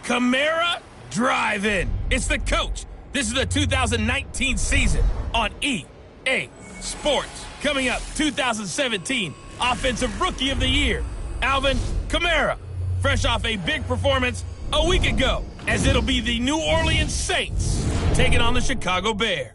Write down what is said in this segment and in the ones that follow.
Kamara Drive-In. It's the coach. This is the 2019 season on EA Sports. Coming up, 2017 Offensive Rookie of the Year, Alvin Kamara, fresh off a big performance a week ago, as it'll be the New Orleans Saints taking on the Chicago Bears.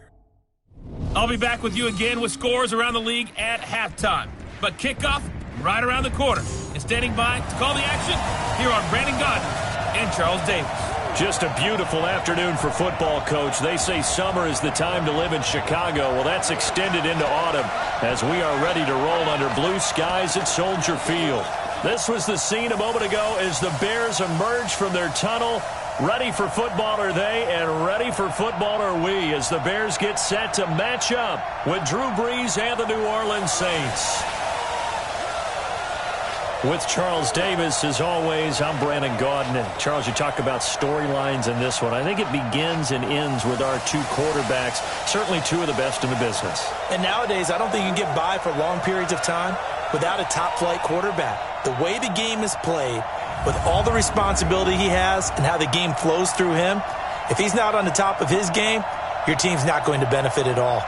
I'll be back with you again with scores around the league at halftime. But kickoff right around the corner. And standing by to call the action, here are Brandon Gardner and Charles Davis. Just a beautiful afternoon for football, Coach. They say summer is the time to live in Chicago. Well, that's extended into autumn as we are ready to roll under blue skies at Soldier Field. This was the scene a moment ago as the Bears emerged from their tunnel. Ready for football are they, and ready for football are we as the Bears get set to match up with Drew Brees and the New Orleans Saints. With Charles Davis, as always, I'm Brandon Gaudin. Charles, you talk about storylines in this one. I think it begins and ends with our two quarterbacks, certainly two of the best in the business. And nowadays, I don't think you can get by for long periods of time without a top-flight quarterback. The way the game is played, with all the responsibility he has and how the game flows through him, if he's not on the top of his game, your team's not going to benefit at all.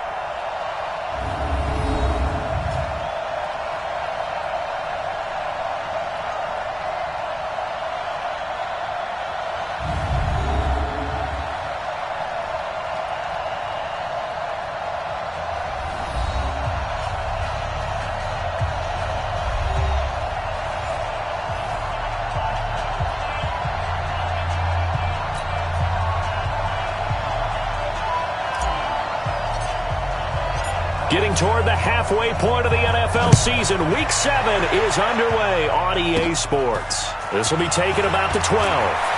Getting toward the halfway point of the NFL season, Week 7 is underway on EA Sports. This will be taken about the 12.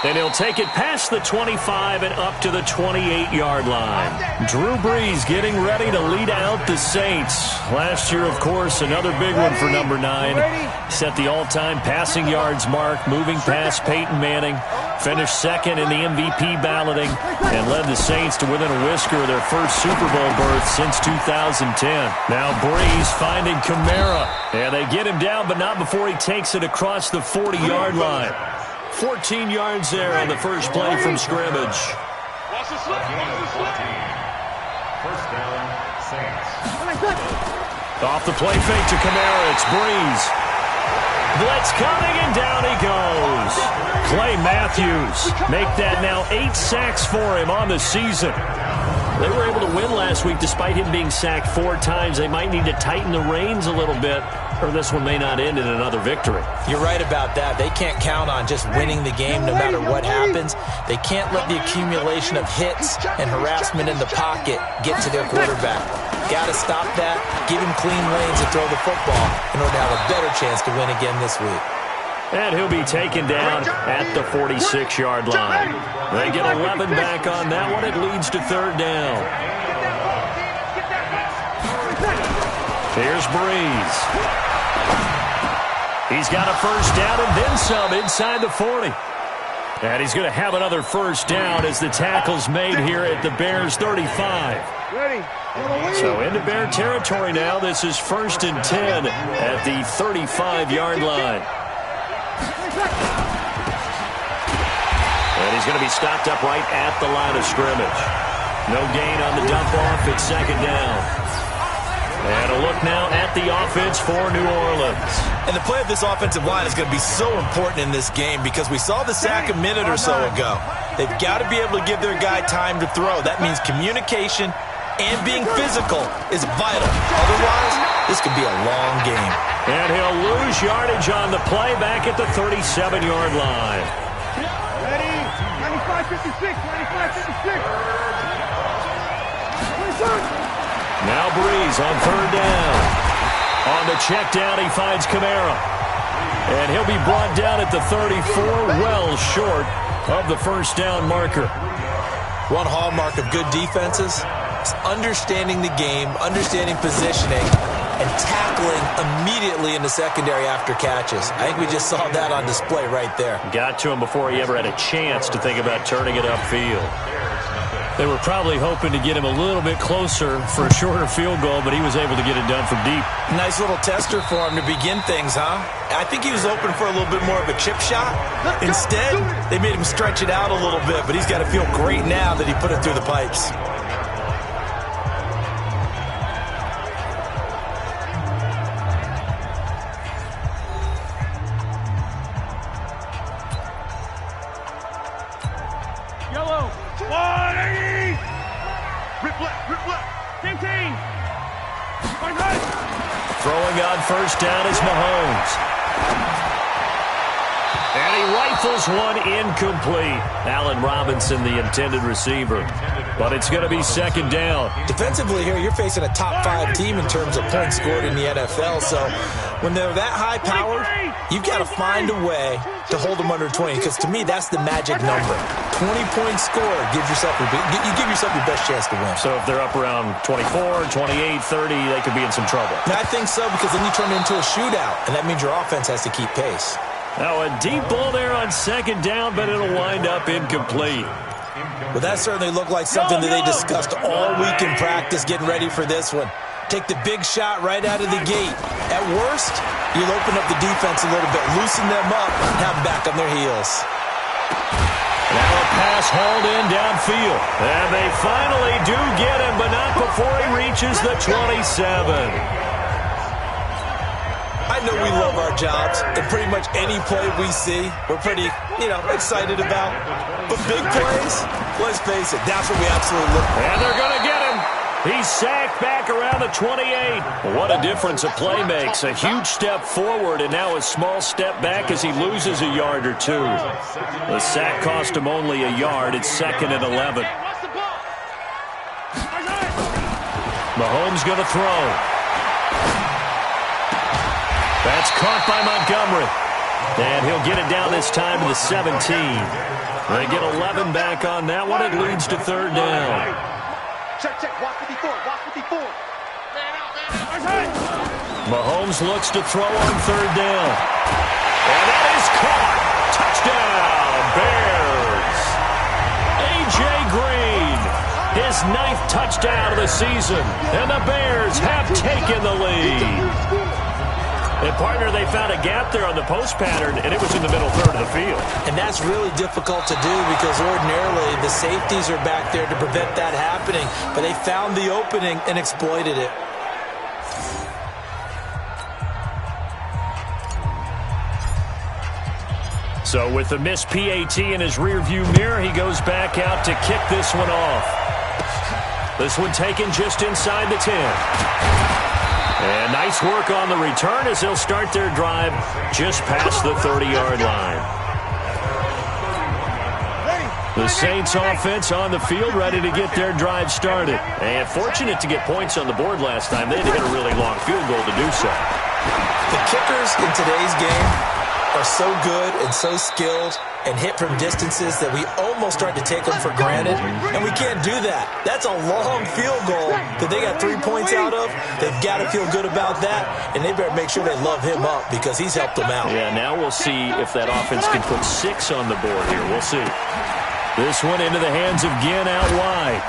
And he'll take it past the 25 and up to the 28-yard line. Drew Brees getting ready to lead out the Saints. Last year, of course, another big one for number 9. Set the all-time passing yards mark, moving past Peyton Manning. Finished second in the MVP balloting and led the Saints to within a whisker of their first Super Bowl berth since 2010. Now Brees finding Kamara. And they get him down, but not before he takes it across the 40-yard line. 14 yards there on the first play from scrimmage. First down, Saints. Off the play fake to Kamara, it's Brees. Blitz coming, and down he goes. Clay Matthews make that now 8 sacks for him on the season. They were able to win last week despite him being sacked 4 times. They might need to tighten the reins a little bit, or this one may not end in another victory. You're right about that. They can't count on just winning the game no matter what happens. They can't let the accumulation of hits and harassment in the pocket get to their quarterback. Got to stop that, give him clean lanes to throw the football in order to have a better chance to win again this week. And he'll be taken down at the 46-yard line. They get 11 back on that one. It leads to third down. Here's Brees. He's got a first down and then some inside the 40. And he's going to have another first down as the tackle's made here at the Bears' 35. So into Bear territory now. This is 1st and 10 at the 35-yard line. And he's going to be stopped up right at the line of scrimmage. No gain on the dump off at second down. And a look now at the offense for New Orleans. And the play of this offensive line is going to be so important in this game because we saw the sack a minute or so ago. They've got to be able to give their guy time to throw. That means communication and being physical is vital. Otherwise, this could be a long game. And he'll lose yardage on the play back at the 37-yard line. Ready? 95-56, 95-56. Now Brees on third down. On the check down, he finds Kamara. And he'll be brought down at the 34, well short of the first down marker. One hallmark of good defenses is understanding the game, understanding positioning, and tackling immediately in the secondary after catches. I think we just saw that on display right there. Got to him before he ever had a chance to think about turning it upfield. They were probably hoping to get him a little bit closer for a shorter field goal, but he was able to get it done from deep. Nice little tester for him to begin things, huh? I think he was open for a little bit more of a chip shot. Instead, they made him stretch it out a little bit, but he's got to feel great now that he put it through the pipes. Yellow. 180. Rip left. Team. Throwing on first down is Mahomes. And he rifles one incomplete. Allen Robinson, the intended receiver. But it's going to be second down. Defensively here, you're facing a top-5 team in terms of points scored in the NFL. So when they're that high-powered, you've got to find a way to hold them under 20. Because to me, that's the magic number. 20 points scored gives yourself you give yourself your best chance to win. So if they're up around 24, 28, 30, they could be in some trouble. And I think so, because then you turn it into a shootout, and that means your offense has to keep pace. Now a deep ball there on second down, but it'll wind up incomplete. Well, that certainly looked like something that they discussed all week in practice, getting ready for this one. Take the big shot right out of the gate. At worst, you'll open up the defense a little bit, loosen them up, and have them back on their heels. Now a pass hauled in downfield. And they finally do get him, but not before he reaches the 27. I know we love our jobs, and pretty much any play we see, we're pretty, excited about. But big plays, let's face it, that's what we absolutely look for. And they're going to get him. He's sacked back around the 28. What a difference a play makes. A huge step forward and now a small step back as he loses a yard or two. The sack cost him only a yard. It's 2nd and 11. Mahomes going to throw. That's caught by Montgomery. And he'll get it down this time to the 17. They get 11 back on that one. It leads to 3rd down. Check. Watch 54. Mahomes looks to throw on 3rd down. And that is caught. Touchdown, Bears. A.J. Green, his 9th touchdown of the season. And the Bears have taken the lead. And, partner, they found a gap there on the post pattern, and it was in the middle third of the field. And that's really difficult to do because ordinarily the safeties are back there to prevent that happening. But they found the opening and exploited it. So with the missed PAT in his rearview mirror, he goes back out to kick this one off. This one taken just inside the 10. And nice work on the return as they'll start their drive just past the 30-yard line. The Saints offense on the field ready to get their drive started. And fortunate to get points on the board last time. They had to hit a really long field goal to do so. The kickers in today's game are so good and so skilled and hit from distances that we almost start to take them for granted, and we can't do that. That's a long field goal that they got 3 points out of. They've got to feel good about that, and they better make sure they love him up because he's helped them out. Yeah, now we'll see if that offense can put 6 on the board here. We'll see. This one into the hands of Ginn out wide.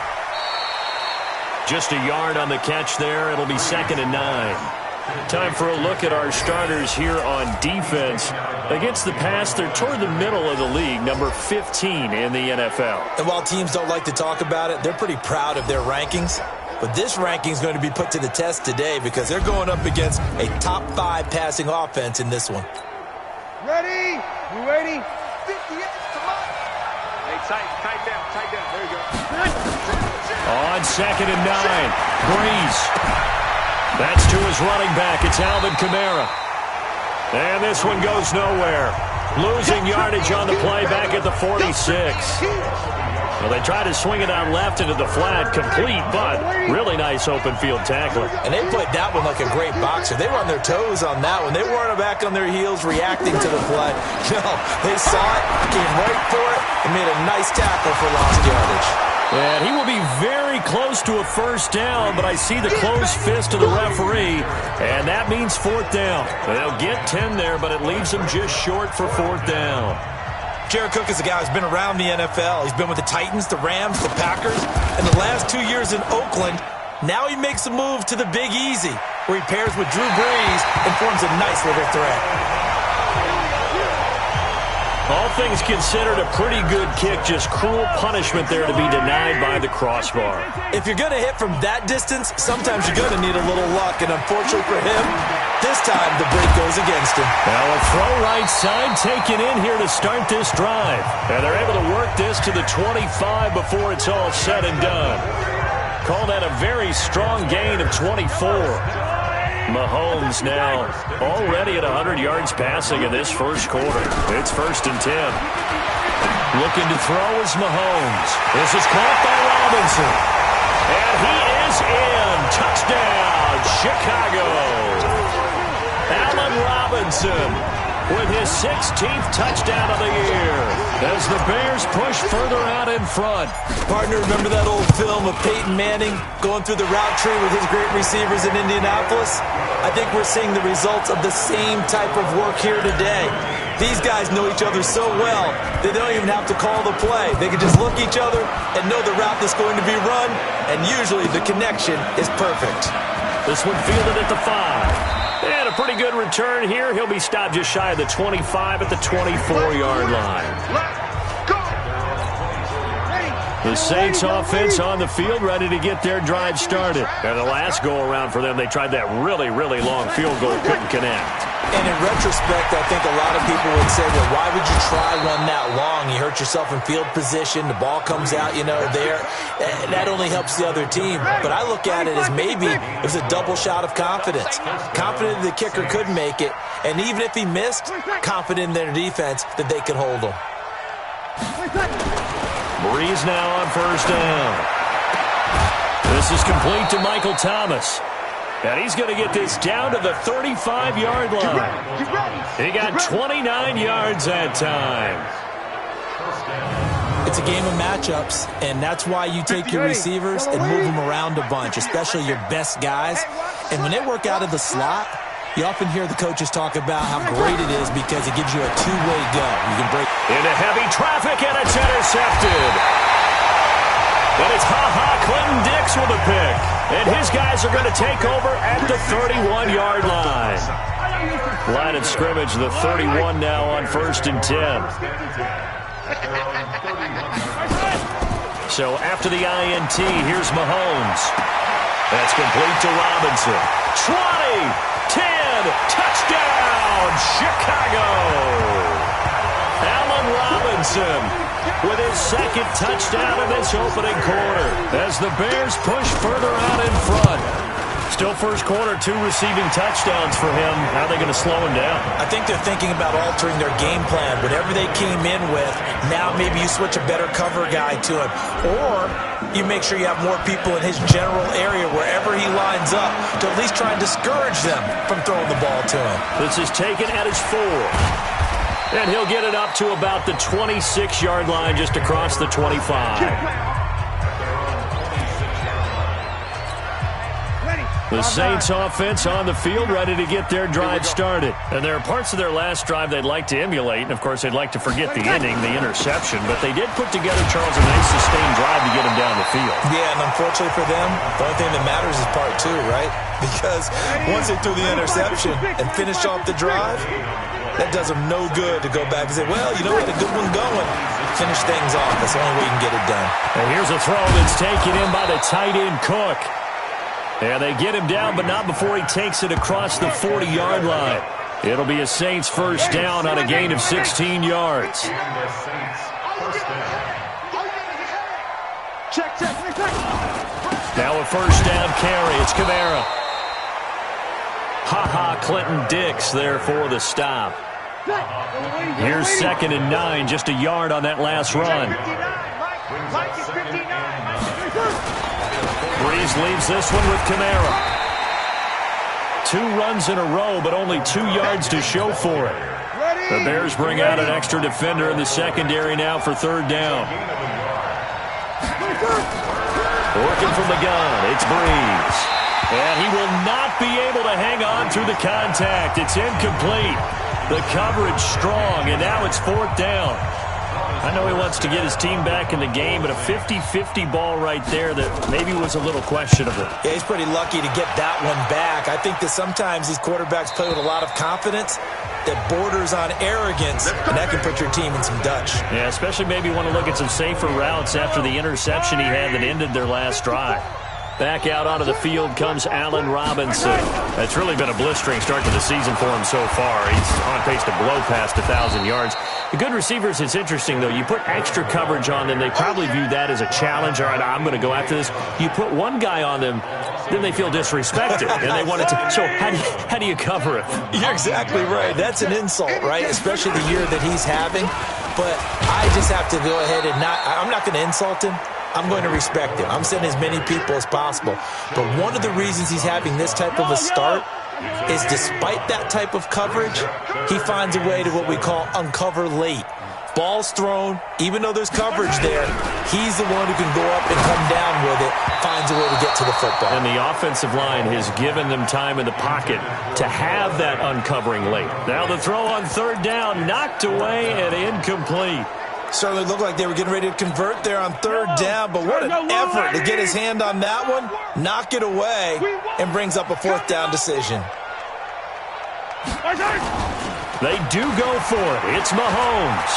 Just a yard on the catch there. It'll be 2nd and 9. Time for a look at our starters here on defense. Against the pass, they're toward the middle of the league, number 15 in the NFL. And while teams don't like to talk about it, they're pretty proud of their rankings. But this ranking is going to be put to the test today because they're going up against a top 5 passing offense in this one. Ready? You ready? 58. Come on. Hey, tight down. There you go. On 2nd and 9, Breeze. That's to his running back. It's Alvin Kamara. And this one goes nowhere. Losing yardage on the play back at the 46. Well, they tried to swing it out left into the flat, complete, but really nice open field tackler. And they played that one like a great boxer. They were on their toes on that one. They weren't back on their heels reacting to the play. No, they saw it, came right for it, and made a nice tackle for lost yardage. And he will be very close to a first down, but I see the closed fist of the referee, and that means 4th down. They'll get 10 there, but it leaves them just short for 4th down. Jared Cook is a guy who's been around the NFL. He's been with the Titans, the Rams, the Packers, and the last 2 years in Oakland. Now he makes a move to the Big Easy, where he pairs with Drew Brees and forms a nice little threat. All things considered, a pretty good kick. Just cruel punishment there to be denied by the crossbar. If you're going to hit from that distance, sometimes you're going to need a little luck. And unfortunately for him, this time the break goes against him. Now a throw right side taken in here to start this drive. And they're able to work this to the 25 before it's all said and done. Call that a very strong gain of 24. Mahomes now already at 100 yards passing in this first quarter. It's 1st and 10. Looking to throw is Mahomes. This is caught by Robinson. And he is in. Touchdown, Chicago. Allen Robinson with his 16th touchdown of the year as the Bears push further out in front. Partner, remember that old film of Peyton Manning going through the route tree with his great receivers in Indianapolis? I think we're seeing the results of the same type of work here today. These guys know each other so well, they don't even have to call the play. They can just look each other and know the route that's going to be run, and usually the connection is perfect. This one fielded at the 5. And a pretty good return here. He'll be stopped just shy of the 25 at the 24-yard line. The Saints offense on the field, ready to get their drive started. And the last go-around for them, they tried that really, really long field goal, couldn't connect. And in retrospect, I think a lot of people would say, well, why would you try one that long? You hurt yourself in field position. The ball comes out, there. That only helps the other team. But I look at it as maybe it was a double shot of confidence. Confident the kicker could make it. And even if he missed, confident in their defense that they could hold him. Breeze now on 1st down. This is complete to Michael Thomas. And he's going to get this down to the 35-yard line. He got 29 yards that time. It's a game of matchups, and that's why you take your receivers and move them around a bunch, especially your best guys. And when they work out of the slot, you often hear the coaches talk about how great it is because it gives you a two-way go. You can break into heavy traffic, and it's intercepted. And it's Clinton Dix with a pick. And his guys are going to take over at the 31-yard line. Line of scrimmage, the 31 now on 1st and 10. So after the INT, here's Mahomes. That's complete to Robinson. 20, 10, touchdown, Chicago. Allen Robinson with his 2nd touchdown in this opening quarter as the Bears push further out in front. Still first quarter, 2 receiving touchdowns for him. How are they going to slow him down? I think they're thinking about altering their game plan. Whatever they came in with, now maybe you switch a better cover guy to him. Or you make sure you have more people in his general area wherever he lines up to at least try and discourage them from throwing the ball to him. This is taken at his 4. And he'll get it up to about the 26-yard line just across the 25. The Saints offense on the field ready to get their drive started. And there are parts of their last drive they'd like to emulate. And, of course, they'd like to forget the ending, the interception. But they did put together, Charles, a nice sustained drive to get him down the field. Yeah, and unfortunately for them, the only thing that matters is part 2, right? Because once they threw the interception and finished off the drive, that does them no good to go back and say, well, we had a good one going. Finish things off. That's the only way you can get it done. And here's a throw that's taken in by the tight end, Cook. And they get him down, but not before he takes it across the 40-yard line. It'll be a Saints first down on a gain of 16 yards. Now a first down carry. It's Kamara. Clinton Dix there for the stop. Here's 2nd and 9, just a yard on that last run. Breeze leaves this one with Kamara. 2 runs in a row, but only 2 yards to show for it. The Bears bring out an extra defender in the secondary now for 3rd down. Working from the gun, it's Breeze. And he will not be able to hang on through the contact. It's incomplete. The coverage strong, and now it's 4th down. I know he wants to get his team back in the game, but a 50-50 ball right there that maybe was a little questionable. Yeah, he's pretty lucky to get that one back. I think that sometimes these quarterbacks play with a lot of confidence that borders on arrogance, and that can put your team in some Dutch. Yeah, especially maybe want to look at some safer routes after the interception he had that ended their last drive. Back out onto the field comes Allen Robinson. It's really been a blistering start to the season for him so far. He's on pace to blow past 1,000 yards. The good receivers, it's interesting, though. You put extra coverage on them, they probably view that as a challenge. All right, I'm going to go after this. You put one guy on them, then they feel disrespected, and they want it to. So how do you cover it? You're exactly right. That's an insult, right? Especially the year that he's having. But I just have to go ahead and I'm not going to insult him. I'm going to respect him. I'm sending as many people as possible. But one of the reasons he's having this type of a start is despite that type of coverage, he finds a way to what we call uncover late. Ball's thrown, even though there's coverage there, he's the one who can go up and come down with it, finds a way to get to the football. And the offensive line has given them time in the pocket to have that uncovering late. Now the throw on third down, knocked away and incomplete. Certainly looked like they were getting ready to convert there on third down, but what an effort to get his hand on that one, knock it away, and brings up a fourth down decision. They do go for it. It's Mahomes.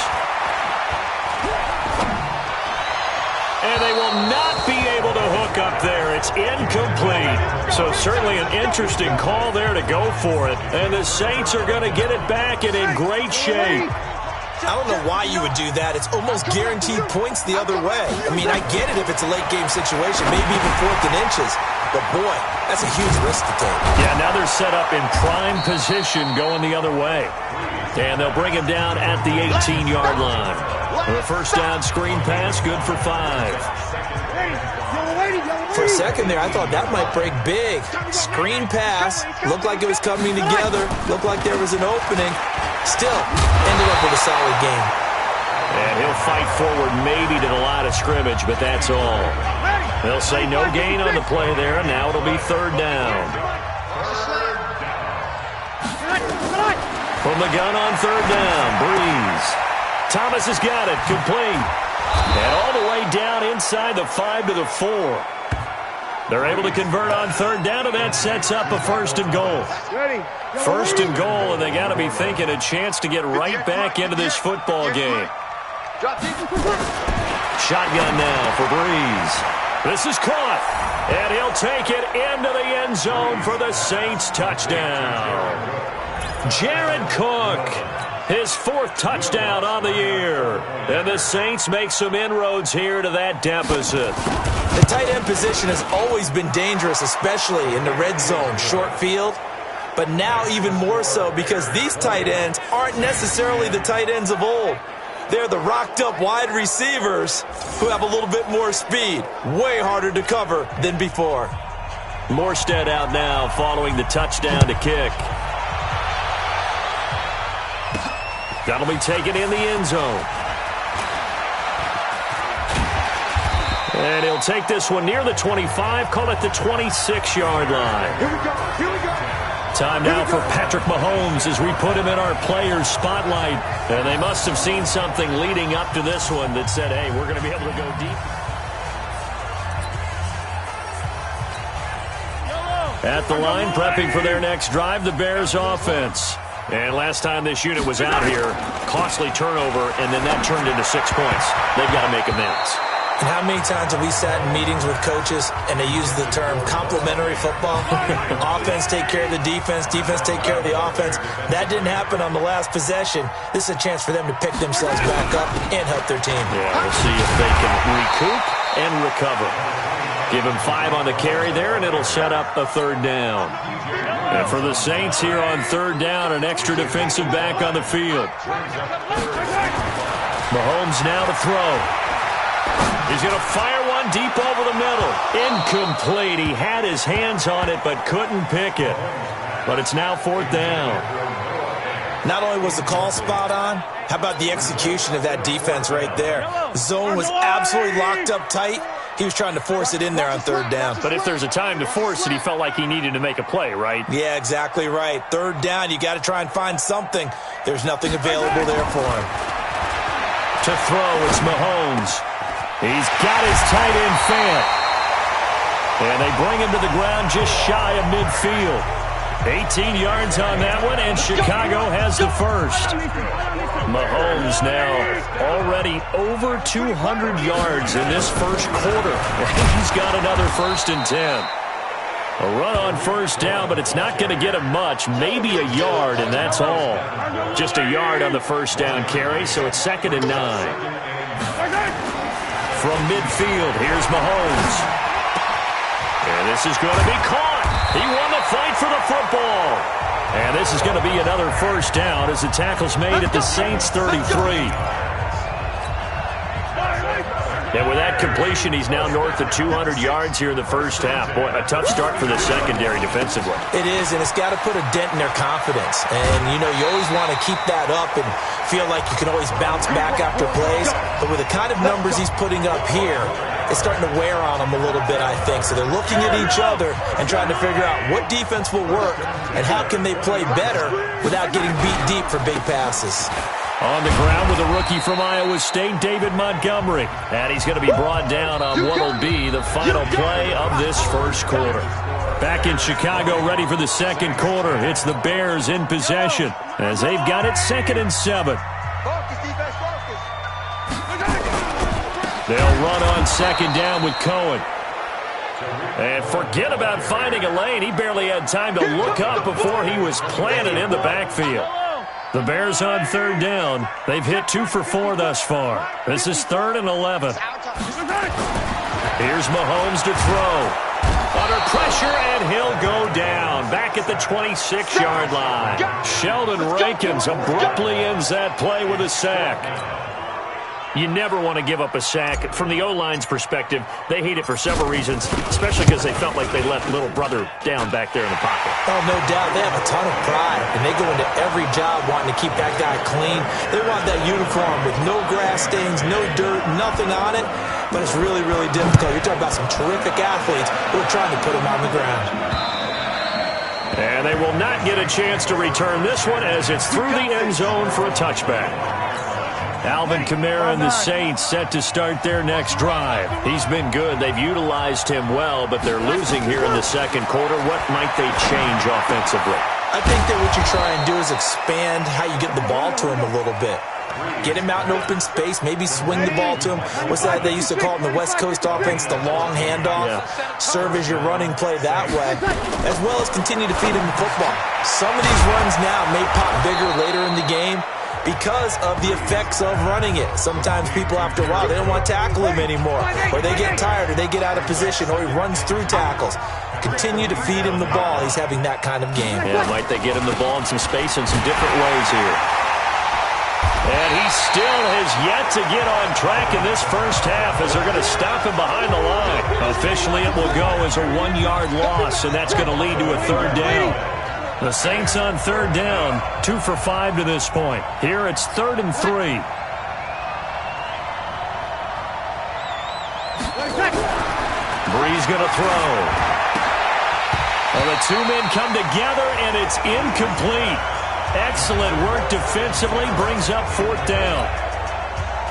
And they will not be able to hook up there. It's incomplete. So certainly an interesting call there to go for it. And the Saints are going to get it back and in great shape. I don't know why you would do that. It's almost guaranteed points the other way. I mean, I get it if it's a late game situation, maybe even 4th and inches. But, boy, that's a huge risk to take. Yeah, now they're set up in prime position going the other way. And they'll bring him down at the 18-yard line. The first down screen pass, good for 5. For a second there, I thought that might break big. Screen pass, looked like it was coming together, looked like there was an opening. Still, ended up with a solid game. And he'll fight forward maybe to the line of scrimmage, but that's all. They'll say no gain on the play there, and now it'll be third down. From the gun on third down, Breeze. Thomas has got it, complete. And all the way down inside the 5 to the 4. They're able to convert on third down, and that sets up a first and goal. First and goal, and they got to be thinking a chance to get right back into this football game. Shotgun now for Breeze. This is caught, and he'll take it into the end zone for the Saints touchdown. Jared Cook, his 4th touchdown on the year. And the Saints make some inroads here to that deficit. The tight end position has always been dangerous, especially in the red zone, short field. But now even more so because these tight ends aren't necessarily the tight ends of old. They're the rocked-up wide receivers who have a little bit more speed. Way harder to cover than before. Morstead out now following the touchdown to kick. That'll be taken in the end zone. And he'll take this one near the 25, call it the 26-yard line. Here we go. Time now for Patrick Mahomes as we put him in our players' spotlight. And they must have seen something leading up to this one that said, hey, we're going to be able to go deep. At the line, prepping for their next drive, the Bears offense. And last time this unit was out here, costly turnover, and then that turned into 6 points. They've got to make amends. And how many times have we sat in meetings with coaches and they use the term complementary football? Offense take care of the defense, defense take care of the offense. That didn't happen on the last possession. This is a chance for them to pick themselves back up and help their team. Yeah, we'll see if they can recoup and recover. Give him 5 on the carry there, and it'll set up a third down. And for the Saints here on third down, an extra defensive back on the field. Mahomes now to throw. He's going to fire one deep over the middle. Incomplete. He had his hands on it but couldn't pick it. But it's now fourth down. Not only was the call spot on, how about the execution of that defense right there? The zone was absolutely locked up tight. He was trying to force it in there on third down. But if there's a time to force it, he felt like he needed to make a play, right? Yeah, exactly right. Third down, you got to try and find something. There's nothing available there for him. To throw, it's Mahomes. He's got his tight end fan. And they bring him to the ground just shy of midfield. 18 yards on that one, and Chicago has the first. Mahomes now already over 200 yards in this first quarter. He's got another 1st and 10. A run on first down, but it's not going to get him much. Maybe a yard, and that's all. Just a yard on the first down carry, so it's 2nd and 9. From midfield, here's Mahomes. And this is going to be caught. He won the fight for the football. And this is going to be another first down as the tackle's made at the Saints 33. And with that completion, he's now north of 200 yards here in the first half. Boy, a tough start for the secondary defensively. It is, and it's got to put a dent in their confidence. And, you know, you always want to keep that up and feel like you can always bounce back after plays. But with the kind of numbers he's putting up here, it's starting to wear on them a little bit, I think. So they're looking at each other and trying to figure out what defense will work and how can they play better without getting beat deep for big passes. On the ground with a rookie from Iowa State, David Montgomery. And he's going to be brought down on what will be the final play of this first quarter. Back in Chicago, ready for the second quarter. It's the Bears in possession as they've got it 2nd and 7. They'll run on 2nd down with Cohen. And forget about finding a lane. He barely had time to look up before he was planted in the backfield. The Bears on 3rd down. They've hit 2 for 4 thus far. This is 3rd and 11. Here's Mahomes to throw. Under pressure, and he'll go down. Back at the 26-yard line. Sheldon Rankins abruptly ends that play with a sack. You never want to give up a sack. From the O-line's perspective, they hate it for several reasons, especially because they felt like they left little brother down back there in the pocket. Oh, no doubt. They have a ton of pride, and they go into every job wanting to keep that guy clean. They want that uniform with no grass stains, no dirt, nothing on it, but it's really, really difficult. You're talking about some terrific athletes who are trying to put him on the ground. And they will not get a chance to return this one as it's through the end zone for a touchback. Alvin Kamara and the Saints set to start their next drive. He's been good. They've utilized him well, but they're losing here in the second quarter. What might they change offensively? I think that what you try and do is expand how you get the ball to him a little bit. Get him out in open space, maybe swing the ball to him. What's that they used to call it in the West Coast offense, the long handoff? Yeah. Serve as your running play that way, as well as continue to feed him the football. Some of these runs now may pop bigger later in the game because of the effects of running it. Sometimes people, after a while, they don't want to tackle him anymore, or they get tired, or they get out of position, or he runs through tackles. Continue to feed him the ball. He's having that kind of game. Yeah, might they get him the ball in some space in some different ways here. And he still has yet to get on track in this first half as they're going to stop him behind the line. Officially, it will go as a 1-yard loss, and that's going to lead to a 3rd down. The Saints on 3rd down, 2 for 5 to this point. Here it's 3rd and 3. Breeze going to throw. Well, the two men come together, and it's incomplete. Excellent work defensively, brings up 4th down.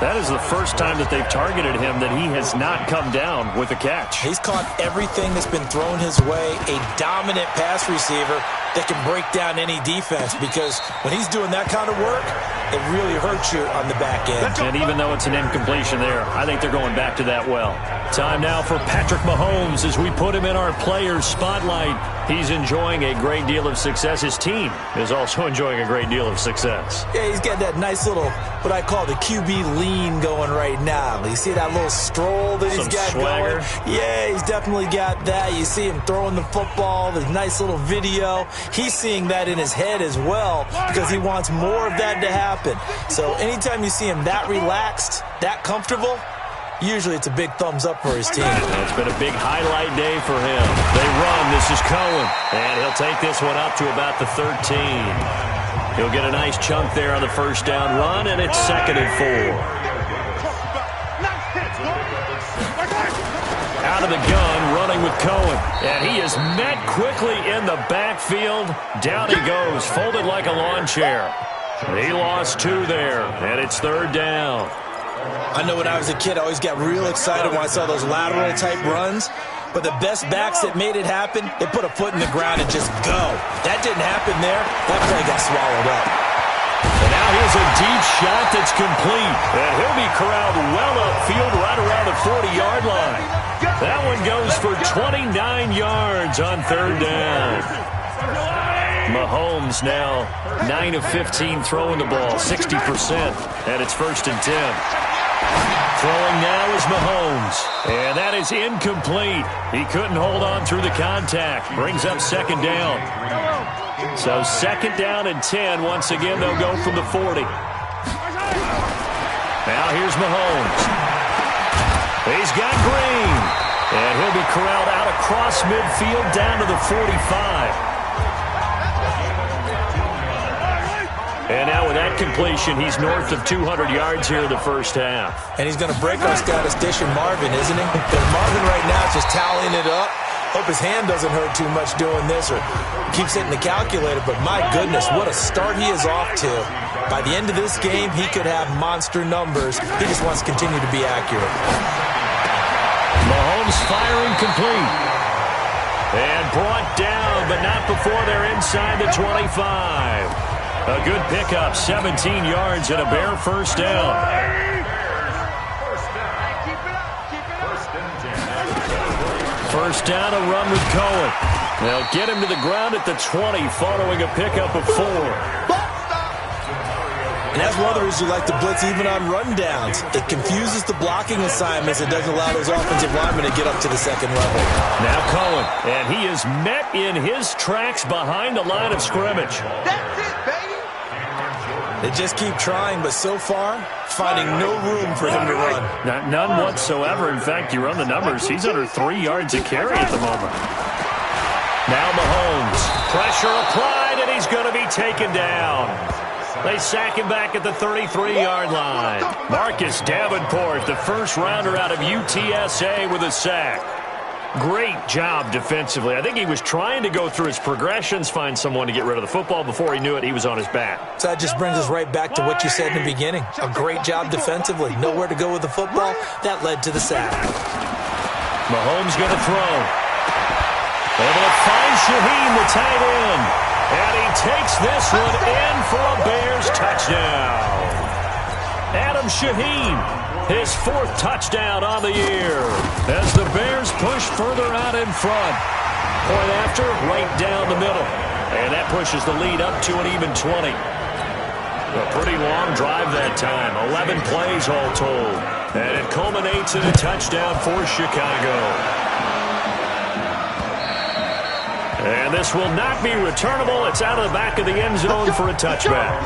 That is the first time that they've targeted him that he has not come down with a catch. He's caught everything that's been thrown his way. A dominant pass receiver that can break down any defense, because when he's doing that kind of work, it really hurts you on the back end. And even though it's an incompletion there, I think they're going back to that well. Time now for Patrick Mahomes as we put him in our players' spotlight. He's enjoying a great deal of success. His team is also enjoying a great deal of success. Yeah, he's got that nice little, what I call the QB lean going right now. You see that little stroll that he's got swagger going? Yeah, he's definitely got that. You see him throwing the football, the nice little video. He's seeing that in his head as well because he wants more of that to happen. So anytime you see him that relaxed, that comfortable, usually it's a big thumbs up for his team. It's been a big highlight day for him. They run. This is Cohen. And he'll take this one up to about the 13. He'll get a nice chunk there on the first down run, and it's 2nd and 4. Out of the gun, running with Cohen. And he is met quickly in the backfield. Down he goes, folded like a lawn chair. He lost 2 there, and it's 3rd down. I know when I was a kid, I always got real excited when I saw those lateral-type runs. But the best backs that made it happen, they put a foot in the ground and just go. That didn't happen there. That play got swallowed up. And now here's a deep shot that's complete. And he'll be corralled well upfield right around the 40-yard line. That one goes for 29 yards on third down. Mahomes now 9 of 15 throwing the ball, 60%. And it's 1st and 10. Throwing now is Mahomes. And that is incomplete. He couldn't hold on through the contact. Brings up 2nd down. So 2nd down and 10. Once again, they'll go from the 40. Now here's Mahomes. He's got Green. And he'll be corralled out across midfield down to the 45. And now with that completion, he's north of 200 yards here in the first half. And he's going to break our statistician Marvin, isn't he? But Marvin right now is just tallying it up. Hope his hand doesn't hurt too much doing this or keeps hitting the calculator. But my goodness, what a start he is off to. By the end of this game, he could have monster numbers. He just wants to continue to be accurate. Mahomes firing complete. And brought down, but not before they're inside the 25. A good pickup, 17 yards and a bare first down. First down, a run with Cohen. They'll get him to the ground at the 20 following a pickup of 4. And that's one of the reasons you like to blitz even on rundowns. It confuses the blocking assignments. It doesn't allow those offensive linemen to get up to the second level. Now Cohen, and he is met in his tracks behind the line of scrimmage. That's it, baby. They just keep trying, but so far, finding no room for him to run. None whatsoever. In fact, you run the numbers. He's under 3 yards a carry at the moment. Now Mahomes. Pressure applied, and he's going to be taken down. They sack him back at the 33-yard line. Marcus Davenport, the first rounder out of UTSA with a sack. Great job defensively. I think he was trying to go through his progressions, find someone to get rid of the football. Before he knew it, he was on his back. So that just brings us right back to what you said in the beginning. A great job defensively. Nowhere to go with the football. That led to the sack. Mahomes going to throw. Able to find Shaheen, the tight end. And he takes this one in for a Bears touchdown. Adam Shaheen, his 4th touchdown on the year as the Bears push further out in front. Point after, right down the middle. And that pushes the lead up to an even 20. A pretty long drive that time. 11 plays all told. And it culminates in a touchdown for Chicago. And this will not be returnable. It's out of the back of the end zone for a touchback.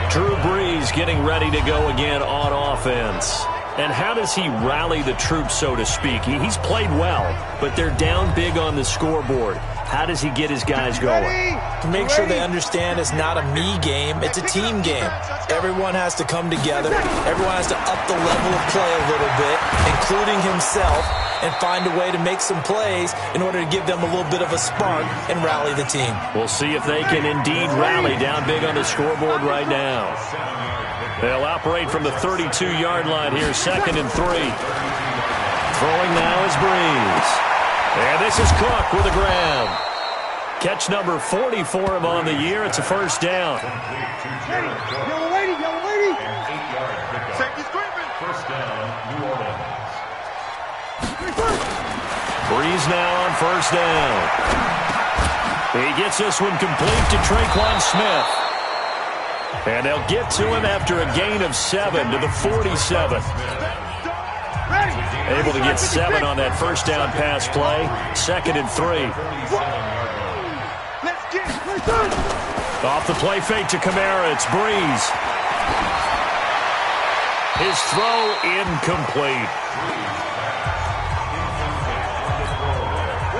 Drew Brees getting ready to go again on offense. And how does he rally the troops, so to speak? He's played well, but they're down big on the scoreboard. How does he get his guys going? To make sure they understand it's not a me game, it's a team game. Everyone has to come together. Everyone has to up the level of play a little bit, including himself, and find a way to make some plays in order to give them a little bit of a spark and rally the team. We'll see if they can indeed rally down big on the scoreboard right now. They'll operate from the 32-yard line here, 2nd and 3. Throwing now is Brees. And this is Cook with a grab. Catch number 40 for him on the year. It's a first down. Yellow lady, yellow lady. Safety's creeping. First down, New Orleans. Brees now on first down. He gets this one complete to Traquan Smith. And they'll get to him after a gain of 7 to the 47. Able to get 7 on that first down pass play. 2nd and 3. Off the play fake to Kamara. It's Brees. His throw incomplete.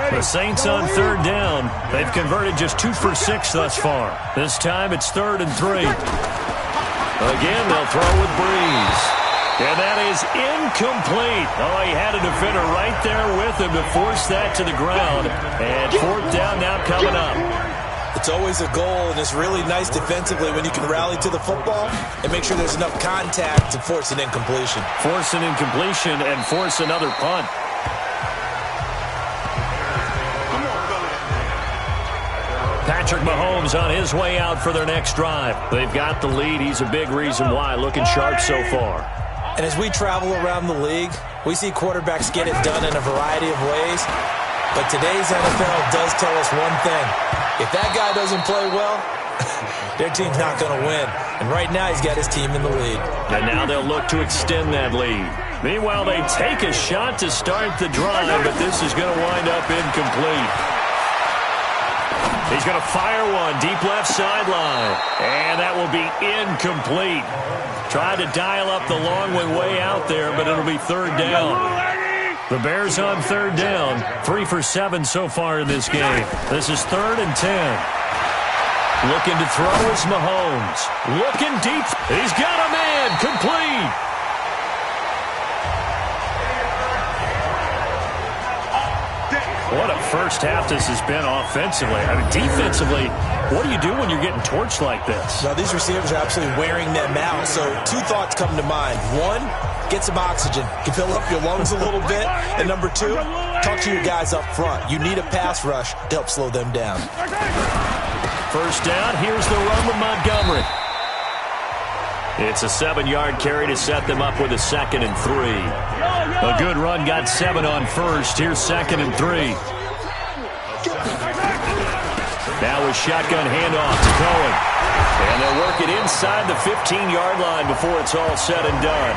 The Saints on third down. They've converted just 2 for 6 thus far. This time it's 3rd and 3. Again, they'll throw with Brees. And that is incomplete. Oh, he had a defender right there with him to force that to the ground. And 4th down now coming up. It's always a goal, and it's really nice defensively when you can rally to the football and make sure there's enough contact to force an incompletion. Force an incompletion and force another punt. Patrick Mahomes on his way out for their next drive. They've got the lead. He's a big reason why. Looking sharp so far. And as we travel around the league, we see quarterbacks get it done in a variety of ways. But today's NFL does tell us one thing. If that guy doesn't play well, their team's not going to win. And right now he's got his team in the lead. And now they'll look to extend that lead. Meanwhile, they take a shot to start the drive, but this is going to wind up incomplete. He's going to fire one deep left sideline. And that will be incomplete. Tried to dial up the long one way out there, but it'll be third down. The Bears on third down. 3 for 7 so far in this game. This is 3rd and 10. Looking to throw is Mahomes. Looking deep. He's got a man. Complete. What a first half this has been offensively. I mean, defensively, what do you do when you're getting torched like this? Now, these receivers are absolutely wearing them out. So 2 thoughts come to mind. 1, get some oxygen. You fill up your lungs a little bit. And number 2, talk to your guys up front. You need a pass rush to help slow them down. First down, here's the run with Montgomery. It's a 7-yard carry to set them up with a 2nd and 3. A good run, got 7 on first. Here's 2nd and 3. Now a shotgun handoff to Cohen. And they'll work it inside the 15-yard line before it's all said and done.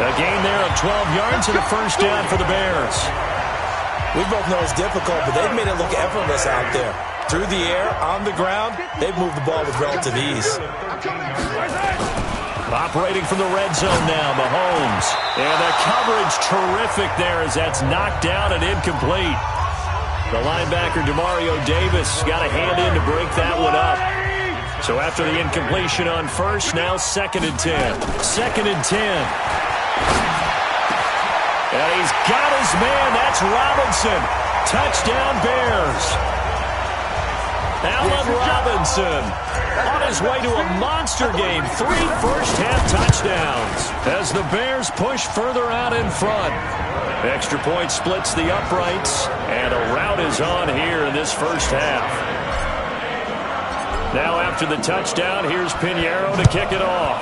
A gain there of 12 yards and a first down for the Bears. We both know it's difficult, but they've made it look effortless out there. Through the air, on the ground, they've moved the ball with relative ease. Operating from the red zone now, Mahomes. And the coverage terrific there as that's knocked down and incomplete. The linebacker, Demario Davis, got a hand in to break that one up. So after the incompletion on first, now 2nd and 10. 2nd and 10. And he's got his man. That's Robinson. Touchdown, Bears. Allen Robinson on his way to a monster game. 3 first-half touchdowns as the Bears push further out in front. Extra point splits the uprights, and a rout is on here in this first half. Now after the touchdown, here's Pinheiro to kick it off.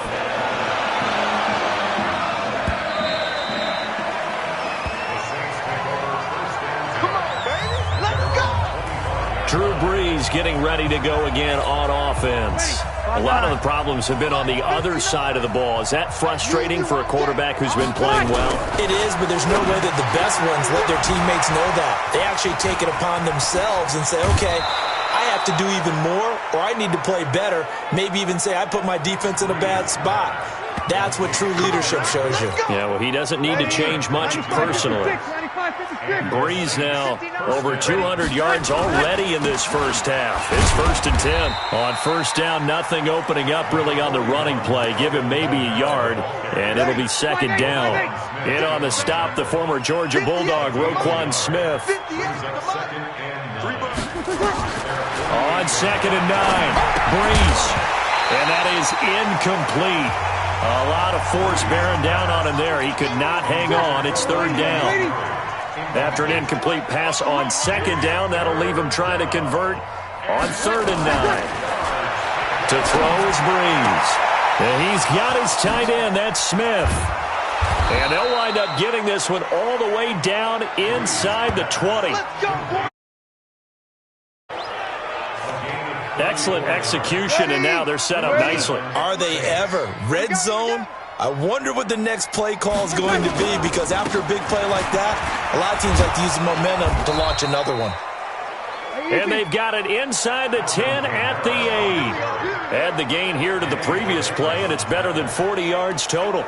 Drew Brees getting ready to go again on offense. A lot of the problems have been on the other side of the ball. Is that frustrating for a quarterback who's been playing well? It is, but there's no way that the best ones let their teammates know that. They actually take it upon themselves and say, okay, I have to do even more, or I need to play better. Maybe even say, I put my defense in a bad spot. That's what true leadership shows you. Yeah, well, he doesn't need to change much personally. Brees now over 200 yards already in this first half. It's 1st and 10. On first down, nothing opening up really on the running play. Give him maybe a yard, and it'll be 2nd down. In on the stop, the former Georgia Bulldog, Roquan Smith. On 2nd and 9, Brees. And that is incomplete. A lot of force bearing down on him there. He could not hang on. It's 3rd down. After an incomplete pass on 2nd down, that'll leave him trying to convert on 3rd and 9. To throw is Brees. And he's got his tight end. That's Smith. And they'll wind up getting this one all the way down inside the 20. Excellent execution, and now they're set up nicely. Are they ever? Red zone? I wonder what the next play call is going to be, because after a big play like that, a lot of teams like to use the momentum to launch another one. And they've got it inside the 10 at the 8. Add the gain here to the previous play, and it's better than 40 yards total.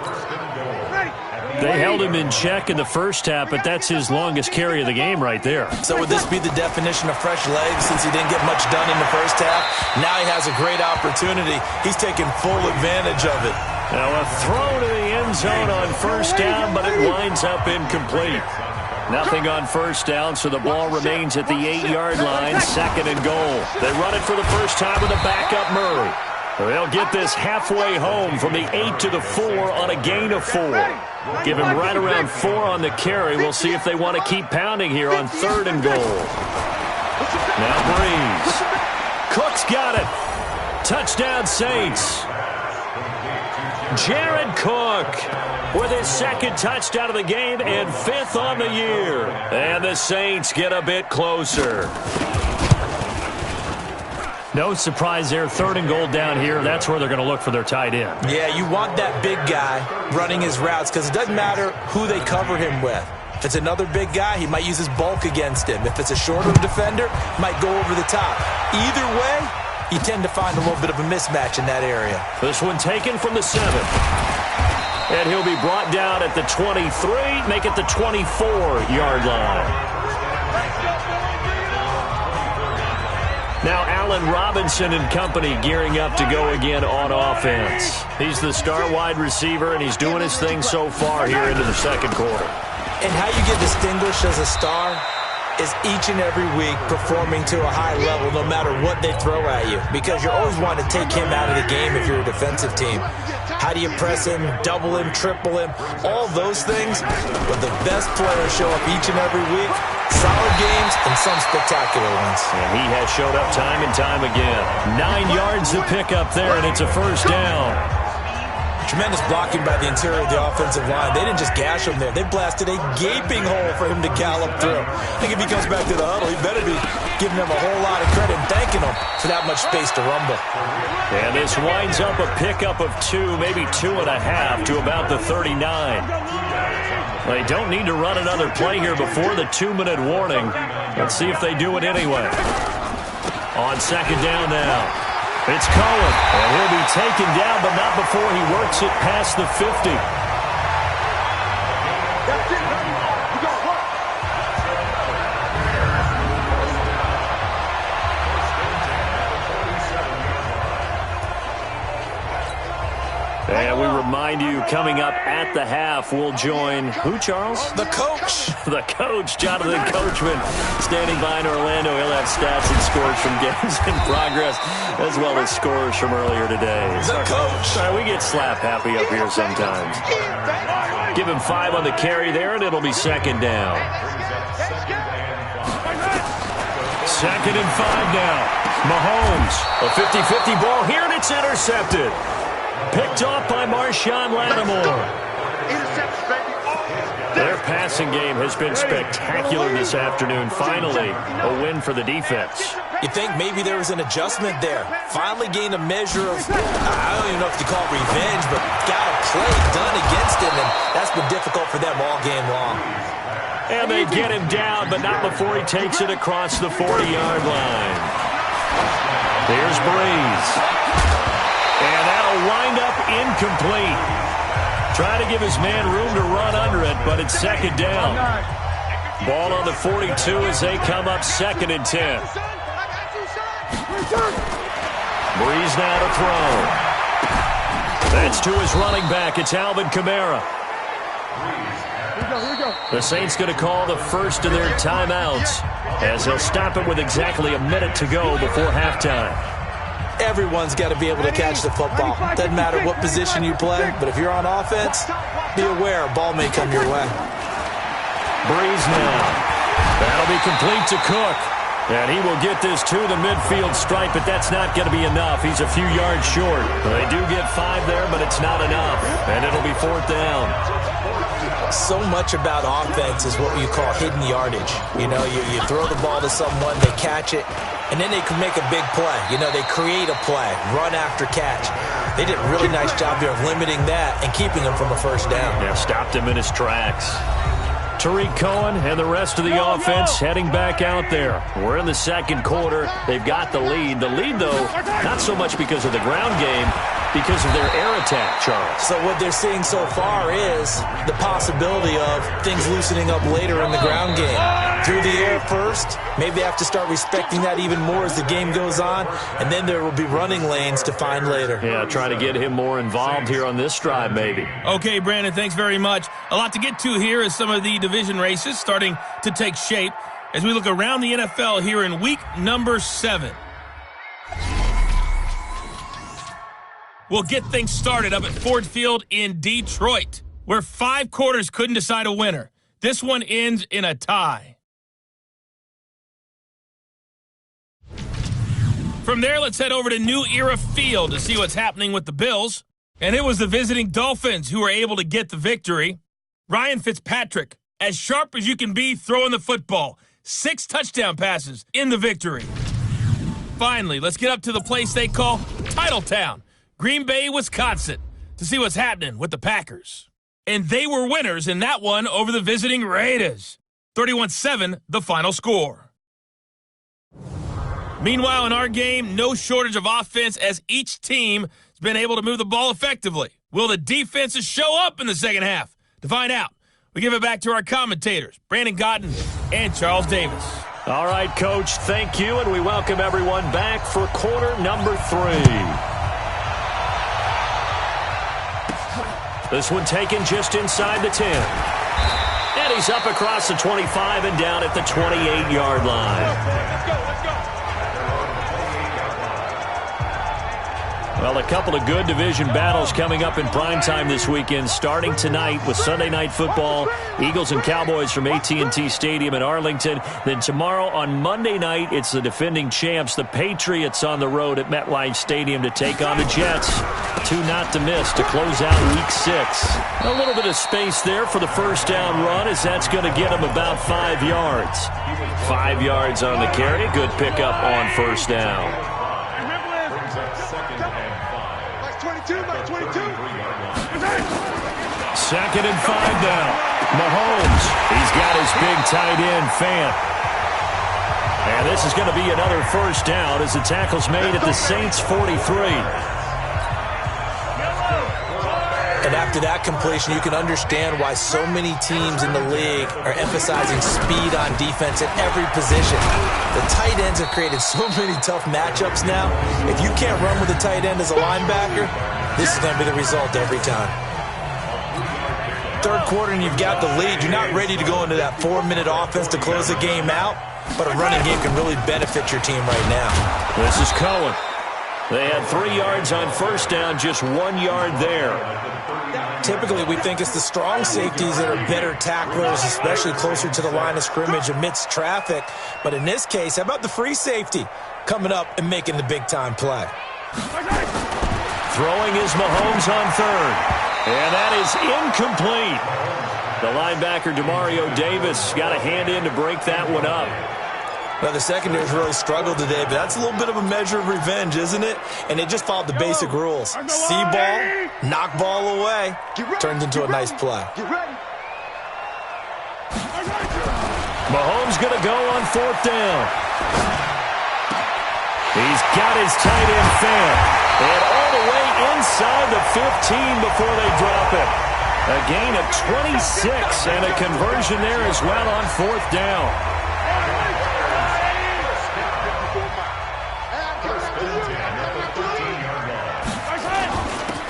They held him in check in the first half, but that's his longest carry of the game right there. So would this be the definition of fresh legs since he didn't get much done in the first half? Now he has a great opportunity. He's taking full advantage of it. Now a throw to the end zone on first down, but it winds up incomplete. Nothing on first down, so the ball remains at the 8-yard line, 2nd and goal. They run it for the first time with a backup Murray. They'll get this halfway home from the 8 to the 4 on a gain of 4. Give him right around 4 on the carry. We'll see if they want to keep pounding here on 3rd and goal. Now Breeze. Cook's got it. Touchdown Saints. Jared Cook with his 2nd touchdown of the game and 5th on the year. And the Saints get a bit closer. No surprise there. 3rd and goal down here. That's where they're going to look for their tight end. Yeah, you want that big guy running his routes because it doesn't matter who they cover him with. If it's another big guy, he might use his bulk against him. If it's a shorter defender, he might go over the top. Either way, you tend to find a little bit of a mismatch in that area. This one taken from the 7. And he'll be brought down at the 23, make it the 24-yard line. Now Allen Robinson and company gearing up to go again on offense. He's the star wide receiver, and he's doing his thing so far here into the 2nd quarter. And how you get distinguished as a star is each and every week performing to a high level no matter what they throw at you, because you're always wanting to take him out of the game if you're a defensive team. How do you press him, double him, triple him, all those things? But the best players show up each and every week. Solid games and some spectacular ones. And he has showed up time and time again. 9 yards to pick up there, and it's a 1st down. Tremendous blocking by the interior of the offensive line. They didn't just gash him there. They blasted a gaping hole for him to gallop through. I think if he comes back to the huddle, he better be giving them a whole lot of credit and thanking them for that much space to rumble. And this winds up a pickup of 2, maybe 2.5 to about the 39. They don't need to run another play here before the 2-minute warning. Let's see if they do it anyway. On 2nd down now. It's Cohen, and he'll be taken down, but not before he works it past the 50. And we remind you, coming up at the half, we'll join who, Charles? The coach. The coach, Jonathan Coachman, standing by in Orlando. He'll have stats and scores from games in progress, as well as scores from earlier today. The coach. We get slap happy up here sometimes. Give him 5 on the carry there, and it'll be 2nd down. 2nd and 5 now. Mahomes, a 50-50 ball here, and it's intercepted. Picked off by Marshawn Lattimore. Their passing game has been spectacular this afternoon. Finally, a win for the defense. You think maybe there was an adjustment there. Finally gained a measure of, I don't even know if you call it revenge, but got a play done against him, and that's been difficult for them all game long. And they get him down, but not before he takes it across the 40-yard line. Here's Breeze. And that'll wind up incomplete. Trying to give his man room to run under it, but it's 2nd down. Ball on the 42 as they come up 2nd and 10. Breeze now to throw. That's to his running back. It's Alvin Kamara. The Saints going to call the first of their timeouts as they'll stop it with exactly a minute to go before halftime. Everyone's got to be able to catch the football. Doesn't matter what position you play, but if you're on offense, be aware a ball may come your way. Breeze now. That'll be complete to Cook. And he will get this to the midfield stripe, but that's not going to be enough. He's a few yards short. They do get 5 there, but it's not enough. And it'll be 4th down. So much about offense is what you call hidden yardage. You know, you throw the ball to someone, they catch it, and then they can make a big play. You know, they create a play, run after catch. They did a really nice job here of limiting that and keeping him from a 1st down. Yeah, stopped him in his tracks. Tariq Cohen and the rest of the offense heading back out there. We're in the 2nd quarter. They've got the lead. The lead, though, not so much because of the ground game, because of their air attack, Charles. So what they're seeing so far is the possibility of things loosening up later in the ground game. Through the air first, maybe they have to start respecting that even more as the game goes on, and then there will be running lanes to find later. Yeah, try to get him more involved here on this drive, maybe. Okay, Brandon, thanks very much. A lot to get to here as some of the division races starting to take shape as we look around the NFL here in week number 7. We'll get things started up at Ford Field in Detroit, where 5 quarters couldn't decide a winner. This one ends in a tie. From there, let's head over to New Era Field to see what's happening with the Bills. And it was the visiting Dolphins who were able to get the victory. Ryan Fitzpatrick, as sharp as you can be throwing the football. 6 touchdown passes in the victory. Finally, let's get up to the place they call Titletown, Green Bay, Wisconsin, to see what's happening with the Packers. And they were winners in that one over the visiting Raiders. 31-7, the final score. Meanwhile, in our game, no shortage of offense as each team has been able to move the ball effectively. Will the defenses show up in the second half? To find out, we give it back to our commentators, Brandon Godden and Charles Davis. All right, Coach, thank you, and we welcome everyone back for quarter number 3. This one taken just inside the 10. And he's up across the 25 and down at the 28-yard line. Let's go. Well, a couple of good division battles coming up in primetime this weekend, starting tonight with Sunday Night Football, Eagles and Cowboys from AT&T Stadium in Arlington. Then tomorrow on Monday night, it's the defending champs, the Patriots, on the road at MetLife Stadium to take on the Jets. 2 not to miss to close out Week 6. A little bit of space there for the first down run, as that's going to get him about 5 yards. 5 yards on the carry. Good pickup on first down. Second and 5 now. Mahomes, he's got his big tight end, Fant. And this is going to be another first down as the tackle's made at the Saints' 43. And after that completion, you can understand why so many teams in the league are emphasizing speed on defense at every position. The tight ends have created so many tough matchups now. If you can't run with a tight end as a linebacker, this is going to be the result every time. Third quarter and you've got the lead. You're not ready to go into that 4-minute offense to close the game out, but a running game can really benefit your team right now. This is Cohen. They had 3 yards on first down, just 1 yard there. Typically, we think it's the strong safeties that are better tacklers, especially closer to the line of scrimmage amidst traffic. But in this case, how about the free safety coming up and making the big-time play? Throwing is Mahomes on third. And that is incomplete. The linebacker, Demario Davis, got a hand in to break that one up. Well, the secondary's really struggled today, but that's a little bit of a measure of revenge, isn't it? And they just followed the basic rules. See ball, knock ball away, turns into a nice play. Mahomes going to go on 4th down. He's got his tight end Fant. And all the way inside the 15 before they drop it. A gain of 26 and a conversion there as well on 4th down.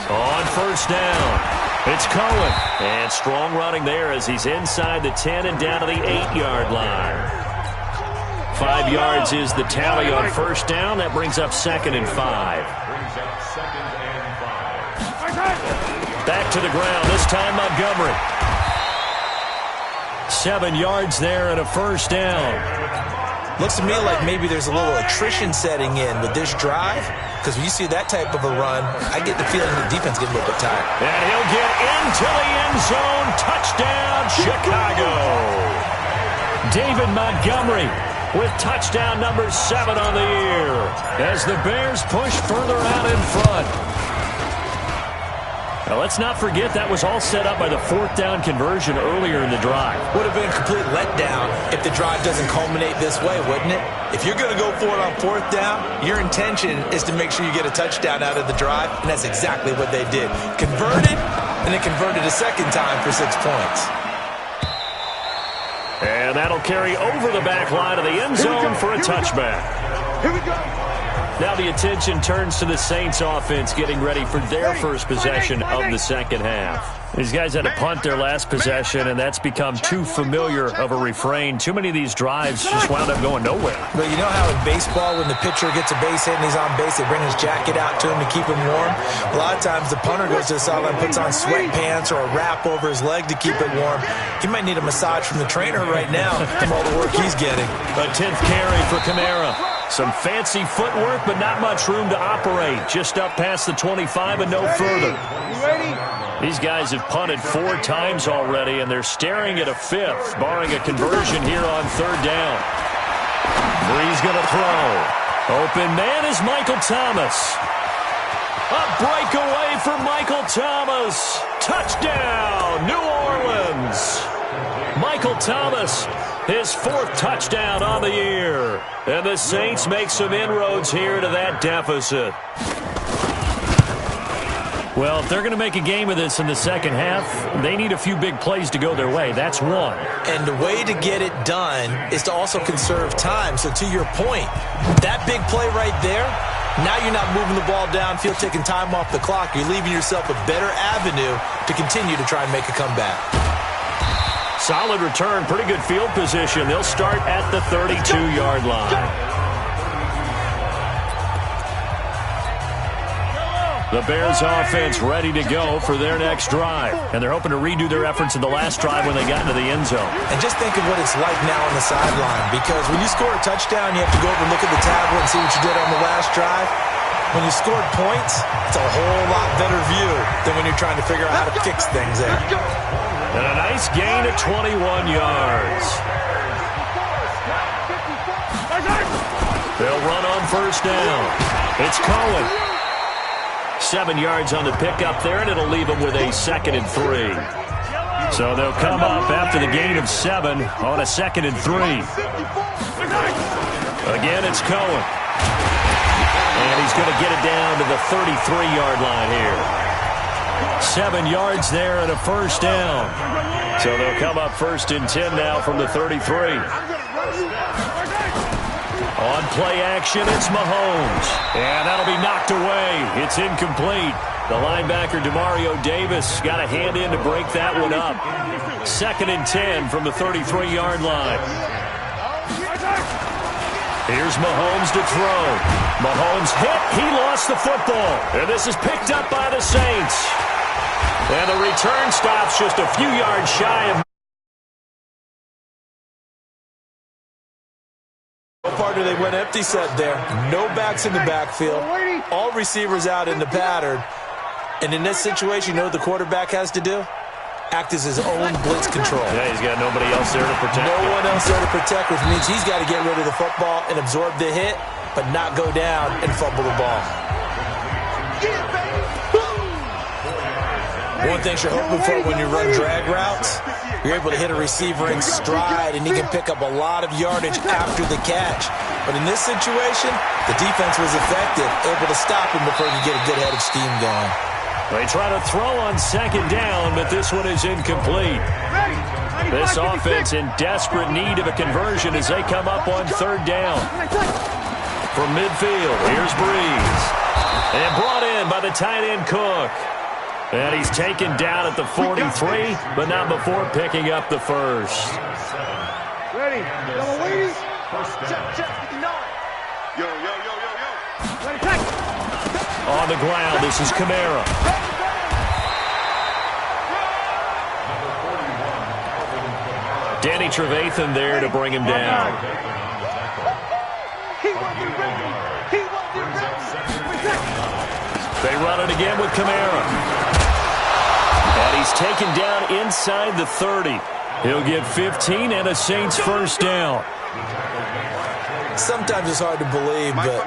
On first down, it's Cohen. And strong running there as he's inside the 10 and down to the 8-yard line. 5 yards is the tally on first down. That brings up 2nd and 5. Back to the ground, this time Montgomery. 7 yards there and a first down. Looks to me like maybe there's a little attrition setting in with this drive, because when you see that type of a run, I get the feeling the defense getting a little bit tired. And he'll get into the end zone. Touchdown, Chicago. David Montgomery with touchdown number 7 on the year as the Bears push further out in front. Now, let's not forget that was all set up by the 4th down conversion earlier in the drive. Would have been a complete letdown if the drive doesn't culminate this way, wouldn't it? If you're going to go for it on 4th down, your intention is to make sure you get a touchdown out of the drive, and that's exactly what they did. Converted, and then converted a second time for 6 points. And that'll carry over the back line of the end zone for a touchback. Here we go. Now the attention turns to the Saints offense getting ready for their first possession of the second half. These guys had to punt their last possession, and that's become too familiar of a refrain. Too many of these drives just wound up going nowhere. But you know how in baseball, when the pitcher gets a base hit and he's on base, they bring his jacket out to him to keep him warm? A lot of times the punter goes to the sideline, puts on sweatpants or a wrap over his leg to keep it warm. He might need a massage from the trainer right now from all the work he's getting. A 10th carry for Kamara. Some fancy footwork, but not much room to operate. Just up past the 25 and no further. You ready? These guys have punted 4 times already, and they're staring at a 5th, barring a conversion here on 3rd down. Brees going to throw. Open man is Michael Thomas. A breakaway for Michael Thomas. Touchdown, New Orleans. Michael Thomas, his 4th touchdown on the year. And the Saints make some inroads here to that deficit. Well, if they're going to make a game of this in the second half, they need a few big plays to go their way. That's one. And the way to get it done is to also conserve time. So to your point, that big play right there, now you're not moving the ball downfield, taking time off the clock. You're leaving yourself a better avenue to continue to try and make a comeback. Solid return, pretty good field position. They'll start at the 32-yard line. The Bears offense ready to go for their next drive. And they're hoping to redo their efforts in the last drive when they got into the end zone. And just think of what it's like now on the sideline. Because when you score a touchdown, you have to go over and look at the tablet and see what you did on the last drive. When you scored points, it's a whole lot better view than when you're trying to figure out how to fix things there. And a nice gain of 21 yards. They'll run on 1st down. It's Cohen. 7 yards on the pickup there, and it'll leave them with a 2nd and 3. So they'll come up after the gain of 7 on a 2nd and 3. Again, it's Cohen. And he's going to get it down to the 33-yard line here. 7 yards there and a 1st down. So they'll come up 1st and 10 now from the 33. On play action, it's Mahomes. And that'll be knocked away. It's incomplete. The linebacker, Demario Davis, got a hand in to break that one up. 2nd and 10 from the 33-yard line. Here's Mahomes to throw. Mahomes hit. He lost the football. And this is picked up by the Saints. And the return stops just a few yards shy of. Partner, they went empty set there. No backs in the backfield. All receivers out in the pattern. And in this situation, you know what the quarterback has to do? Act as his own blitz control. Yeah, he's got nobody else there to protect. No one else there to protect, which means he's got to get rid of the football and absorb the hit, but not go down and fumble the ball. One thing you're hoping for when you run drag routes, you're able to hit a receiver in stride, and he can pick up a lot of yardage after the catch. But in this situation, the defense was effective, able to stop him before he could get a good head of steam going. They try to throw on 2nd down, but this one is incomplete. This offense in desperate need of a conversion as they come up on 3rd down. From midfield, here's Brees. And brought in by the tight end Cook. And he's taken down at the 43, but not before picking up the 1st. Ready? Double ladies. Check. 59. Yo. Ready, check. On the ground, this is Kamara. Danny Trevathan there to bring him down. They run it again with Kamara. And he's taken down inside the 30. He'll get 15 and a Saints first down. Sometimes it's hard to believe, but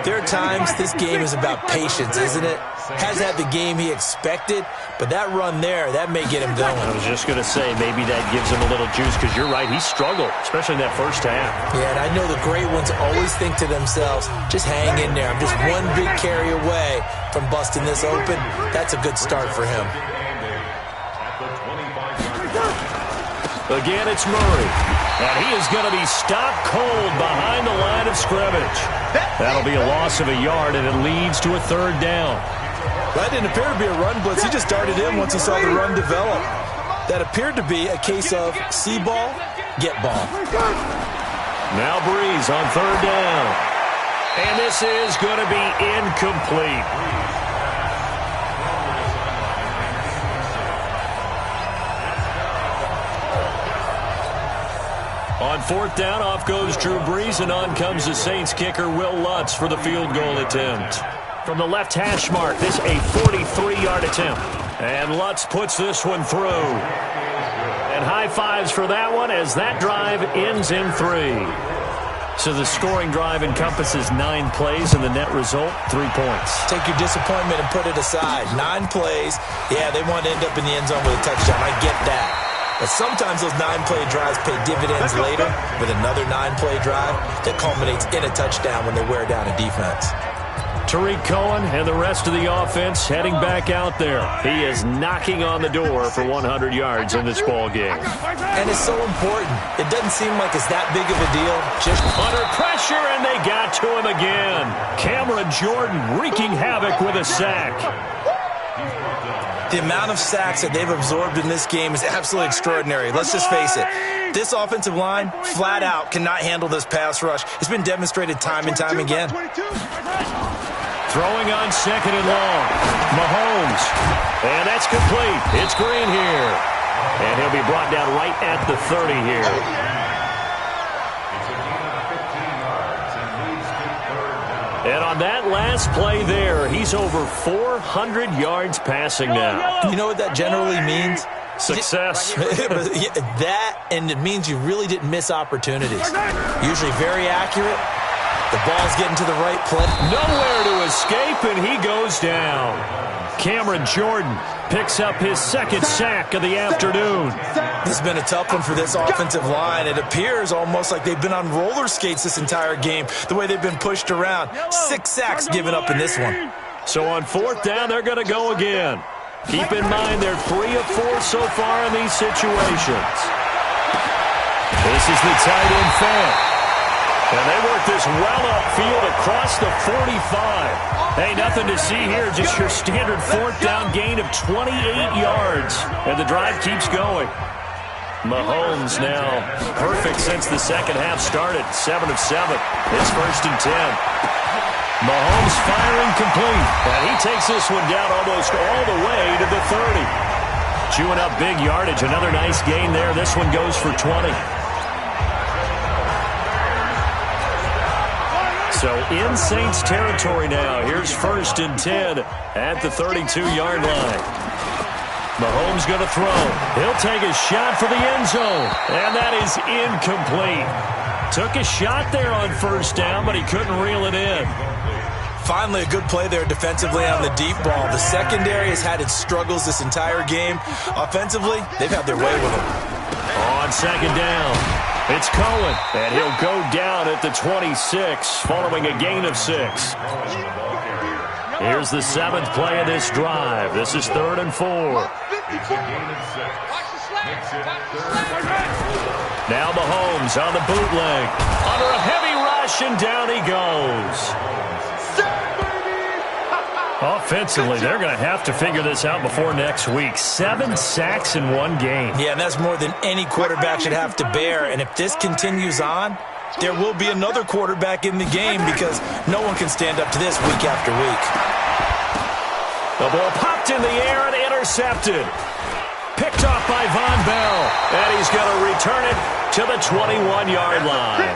there are times this game is about patience, isn't it? Hasn't had the game he expected, but that run there, that may get him going. I was just going to say, maybe that gives him a little juice, because you're right, he struggled, especially in that first half. Yeah, and I know the great ones always think to themselves, just hang in there. I'm just one big carry away from busting this open. That's a good start for him. Again, it's Murray. And he is going to be stopped cold behind the line of scrimmage. That'll be a loss of a yard, and it leads to a third down. That didn't appear to be a run blitz. He just darted in once he saw the run develop. That appeared to be a case of see ball, get ball. Now Breeze on third down. And this is going to be incomplete. On fourth down, off goes Drew Brees, and on comes the Saints kicker, Will Lutz, for the field goal attempt. From the left hash mark, this a 43-yard attempt. And Lutz puts this one through. And high fives for that one as that drive ends in 3. So the scoring drive encompasses 9 plays, and the net result, 3 points. Take your disappointment and put it aside. 9 plays. Yeah, they want to end up in the end zone with a touchdown. I get that. But sometimes those 9-play drives pay dividends later with another 9-play drive that culminates in a touchdown when they wear down a defense. Tariq Cohen and the rest of the offense heading back out there. He is knocking on the door for 100 yards in this ball game. And it's so important. It doesn't seem like it's that big of a deal. Just under pressure, and they got to him again. Cameron Jordan wreaking havoc with a sack. The amount of sacks that they've absorbed in this game is absolutely extraordinary. Let's just face it. This offensive line, flat out, cannot handle this pass rush. It's been demonstrated time and time again. Throwing on second and long. Mahomes. And that's complete. It's Green here. And he'll be brought down right at the 30 here. And on that last play there, he's over 400 yards passing now. You know what that generally means? Success. That, and it means you really didn't miss opportunities. Usually very accurate. The ball's getting to the right place. Nowhere to escape, and he goes down. Cameron Jordan picks up his second sack of the afternoon. This has been a tough one for this offensive line. It appears almost like they've been on roller skates this entire game, the way they've been pushed around. 6 sacks given up in this one. So on fourth down, they're going to go again. Keep in mind they're 3 of 4 so far in these situations. This is the tight end fan. And they work this well upfield across the 45. Hey, nothing to see here, just your standard fourth down gain of 28 yards. And the drive keeps going. Mahomes now perfect since the second half started. 7 of 7. It's first and 10. Mahomes firing complete. And he takes this one down almost all the way to the 30. Chewing up big yardage. Another nice gain there. This one goes for 20. So in Saints territory now. Here's first and 10 at the 32-yard line. Mahomes going to throw. He'll take a shot for the end zone. And that is incomplete. Took a shot there on first down, but he couldn't reel it in. Finally, a good play there defensively on the deep ball. The secondary has had its struggles this entire game. Offensively, they've had their way with him. On second down, it's Cohen, and he'll go down at the 26 following a gain of 6. Here's the 7th play of this drive. This is 3rd and 4. Now Mahomes on the bootleg. Under a heavy rush, and down he goes. Offensively, they're going to have to figure this out before next week. 7 sacks in one game. Yeah, and that's more than any quarterback should have to bear. And if this continues on, there will be another quarterback in the game because no one can stand up to this week after week. The ball popped in the air and intercepted. Picked off by Von Bell. And he's going to return it to the 21-yard line.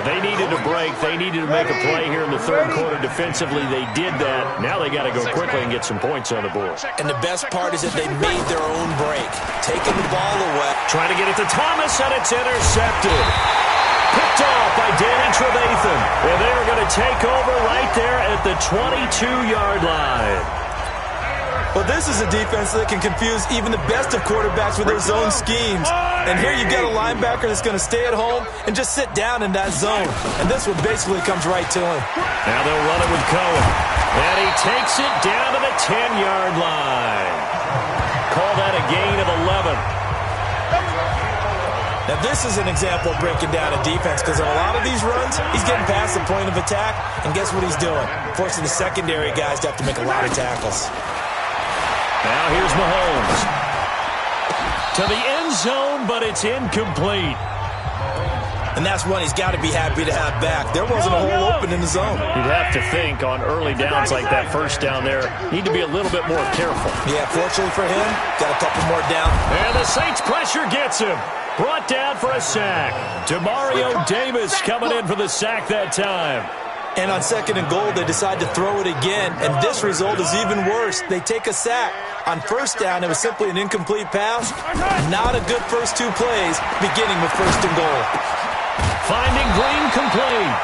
They needed a break. They needed to make a play here in the third quarter defensively. They did that. Now they got to go quickly and get some points on the board. And the best part is that they made their own break. Taking the ball away. Trying to get it to Thomas, and it's intercepted. Picked off by Danny Trevathan. And they're going to take over right there at the 22-yard line. Well, this is a defense that can confuse even the best of quarterbacks with their zone schemes. And here you've got a linebacker that's going to stay at home and just sit down in that zone. And this one basically comes right to him. Now they'll run it with Cohen. And he takes it down to the 10-yard line. Call that a gain of 11. Now, this is an example of breaking down a defense because on a lot of these runs, he's getting past the point of attack, and guess what he's doing? Forcing the secondary guys to have to make a lot of tackles. Now here's Mahomes. To the end zone, but it's incomplete. And that's one he's got to be happy to have back. There wasn't a hole open in the zone. You'd have to think on early downs like that first down there, need to be a little bit more careful. Yeah, fortunately for him, got a couple more down. And the Saints pressure gets him. Brought down for a sack. Demario Davis coming in for the sack that time. And on 2nd and goal, they decide to throw it again, and this result is even worse. They take a sack. On 1st down, it was simply an incomplete pass. Not a good first 2 plays, beginning with 1st and goal. Finding Green complete.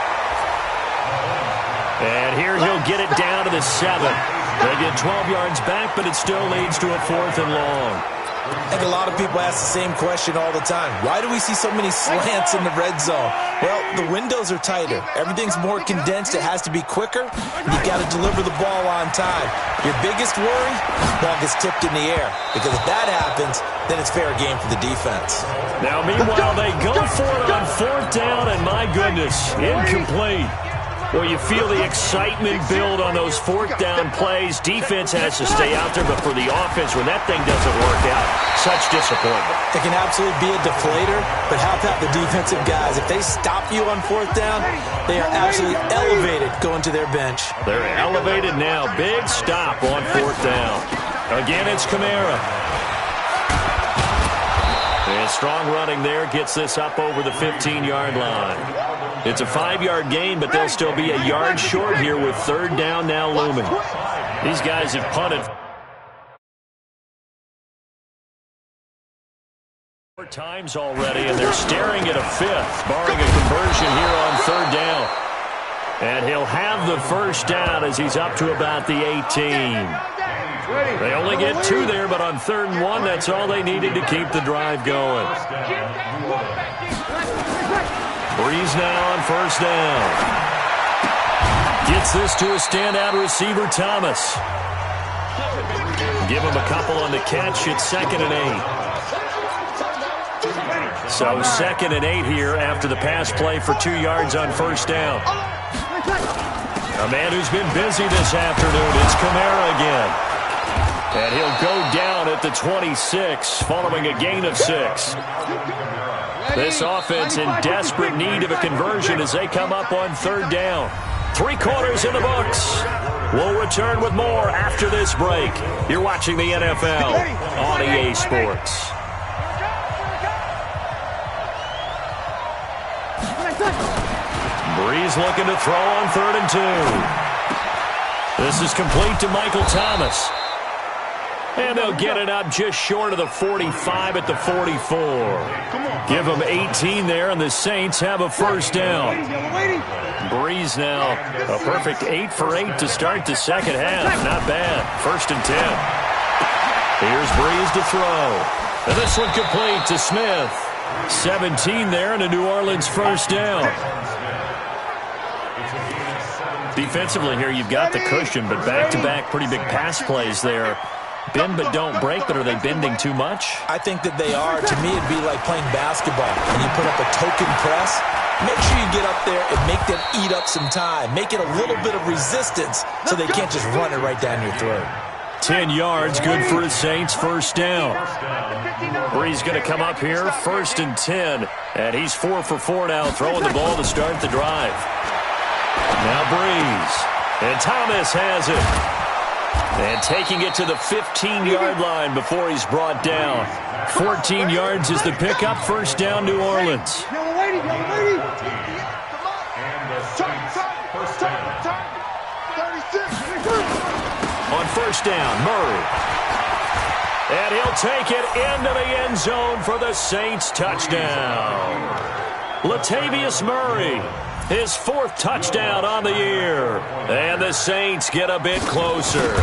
And here he'll get it down to the 7. They get 12 yards back, but it still leads to a 4th and long. I think a lot of people ask the same question all the time. Why do we see so many slants in the red zone? Well, the windows are tighter. Everything's more condensed. It has to be quicker. You've got to deliver the ball on time. Your biggest worry? Ball gets tipped in the air. Because if that happens, then it's fair game for the defense. Now, meanwhile, they go for it on 4th down, and my goodness, incomplete. Well, you feel the excitement build on those 4th down plays. Defense has to stay out there, but for the offense, when that thing doesn't work out, such disappointment. It can absolutely be a deflator, but how about the defensive guys? If they stop you on 4th down, they are absolutely elevated going to their bench. They're elevated now. Big stop on 4th down. Again, it's Kamara. And strong running there gets this up over the 15-yard line. It's a 5-yard gain, but they'll still be a yard short here with 3rd down now looming. These guys have punted 4 times already, and they're staring at a 5th, barring a conversion here on 3rd down. And he'll have the 1st down as he's up to about the 18. They only get 2 there, but on 3rd and 1, that's all they needed to keep the drive going. Breeze now on 1st down. Gets this to a standout receiver, Thomas. Give him a couple on the catch. It's 2nd and 8. So 2nd and 8 here after the pass play for 2 yards on 1st down. A man who's been busy this afternoon. It's Kamara again. And he'll go down at the 26 following a gain of 6. This offense in desperate need of a conversion as they come up on 3rd down. 3 quarters in the books. We'll return with more after this break. You're watching the NFL on EA Sports. Breeze looking to throw on 3rd and 2. This is complete to Michael Thomas. And they'll get it up just short of the 45 at the 44. Give them 18 there, and the Saints have a 1st down. Breeze now, a perfect 8 for 8 to start the 2nd half. Not bad. 1st and 10. Here's Breeze to throw. And this one complete to Smith. 17 there, and a New Orleans 1st down. Defensively here, you've got the cushion, but back-to-back pretty big pass plays there. Bend but don't break, but are they bending too much? I think that they are. To me, it'd be like playing basketball. When you put up a token press, make sure you get up there and make them eat up some time. Make it a little bit of resistance so they can't just run it right down your throat. 10 yards, good for the Saints, 1st down. Breeze going to come up here, 1st and 10. And he's 4 for 4 now, throwing the ball to start the drive. Now Breeze. And Thomas has it. And taking it to the 15-yard line before he's brought down. 14 yards is the pickup. 1st down, New Orleans. On 1st down, Murray. And he'll take it into the end zone for the Saints touchdown. Latavius Murray, his 4th touchdown on the year. And the Saints get a bit closer.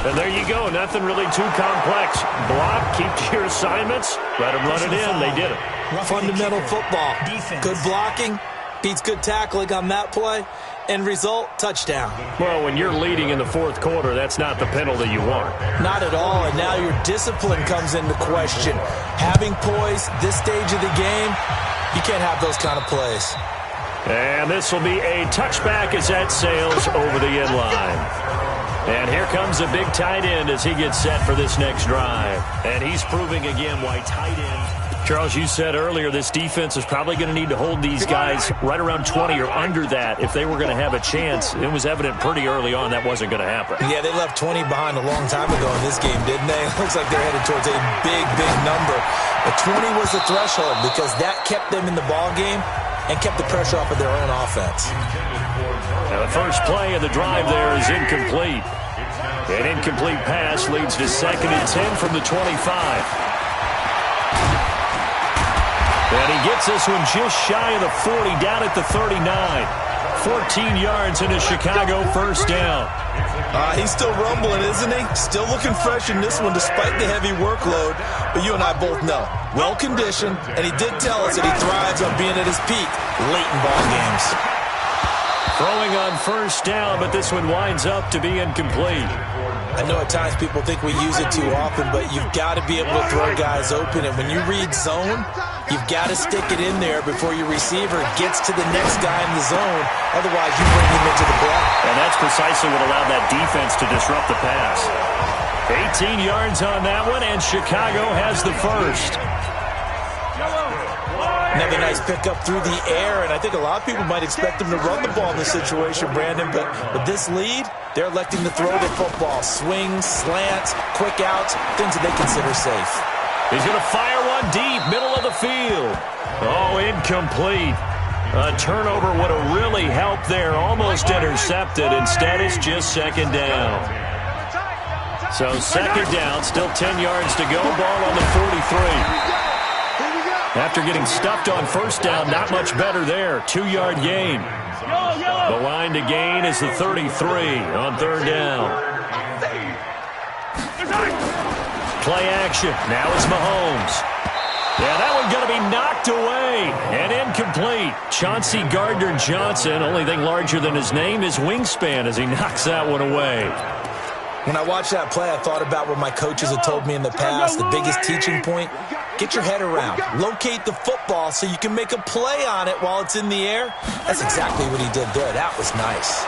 And there you go. Nothing really too complex. Block, keep to your assignments, let them run it in. They did it. Fundamental football. Good blocking beats good tackling on that play. End result, touchdown. Well, when you're leading in the 4th quarter, that's not the penalty you want. Not at all, and now your discipline comes into question. Having poise this stage of the game, you can't have those kind of plays. And this will be a touchback as that sails over the end line. And here comes a big tight end as he gets set for this next drive. And he's proving again why tight end. Charles, you said earlier this defense is probably going to need to hold these guys right around 20 or under that if they were going to have a chance. It was evident pretty early on that wasn't going to happen. Yeah, they left 20 behind a long time ago in this game, didn't they? It looks like they're headed towards a big, big number. But 20 was the threshold because that kept them in the ball game and kept the pressure off of their own offense. Now the first play of the drive there is incomplete. An incomplete pass leads to 2nd and 10 from the 25. And he gets this one just shy of the 40, down at the 39. 14 yards and a Chicago first down. He's still rumbling, isn't he? Still looking fresh in this one despite the heavy workload. But you and I both know, well-conditioned, and he did tell us that he thrives on being at his peak late in ball games. Throwing on first down, but this one winds up to be incomplete. I know at times people think we use it too often, but you've got to be able to throw guys open. And when you read zone, you've got to stick it in there before your receiver gets to the next guy in the zone. Otherwise, you bring him into the block. And that's precisely what allowed that defense to disrupt the pass. 18 yards on that one, and Chicago has the first. Another nice pickup through the air, and I think a lot of people might expect them to run the ball in this situation, Brandon, but with this lead, they're electing to throw the football. Swings, slants, quick outs, things that they consider safe. He's going to fire one deep, middle of the field. Oh, incomplete. A turnover would have really helped there, almost intercepted. Instead, it's just 2nd down. So 2nd down, still 10 yards to go, ball on the 43. After getting stuffed on first down, not much better there. 2-yard gain. The line to gain is the 33 on 3rd down. Play action. Now it's Mahomes. Yeah, that one's going to be knocked away and incomplete. Chauncey Gardner-Johnson, only thing larger than his name is wingspan as he knocks that one away. When I watched that play, I thought about what my coaches had told me in the past. The biggest teaching point, get your head around. Locate the football so you can make a play on it while it's in the air. That's exactly what he did there. That was nice.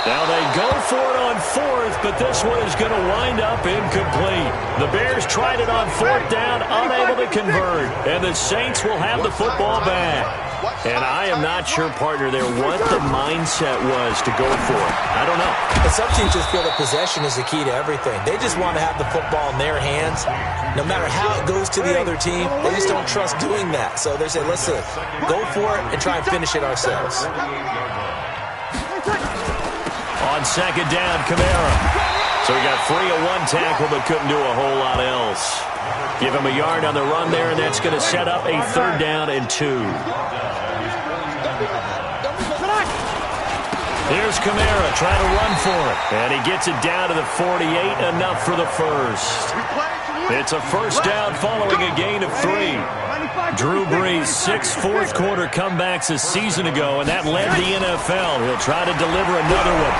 Now they go for it on 4th, but this one is going to wind up incomplete. The Bears tried it on 4th down, unable to convert. And the Saints will have the football back. And I am not sure, partner, there what the mindset was to go for it. I don't know. But some teams just feel that possession is the key to everything. They just want to have the football in their hands. No matter how it goes to the other team, they just don't trust doing that. So they say, listen, go for it and try and finish it ourselves. On 2nd down, Kamara. So he got free of one tackle but couldn't do a whole lot else. Give him a yard on the run there, and that's going to set up a 3rd down and 2. Here's Kamara trying to run for it. And he gets it down to the 48, enough for the first. It's a first down following a gain of 3. Drew Brees, 6 fourth-quarter comebacks a season ago, and that led the NFL. He'll try to deliver another one.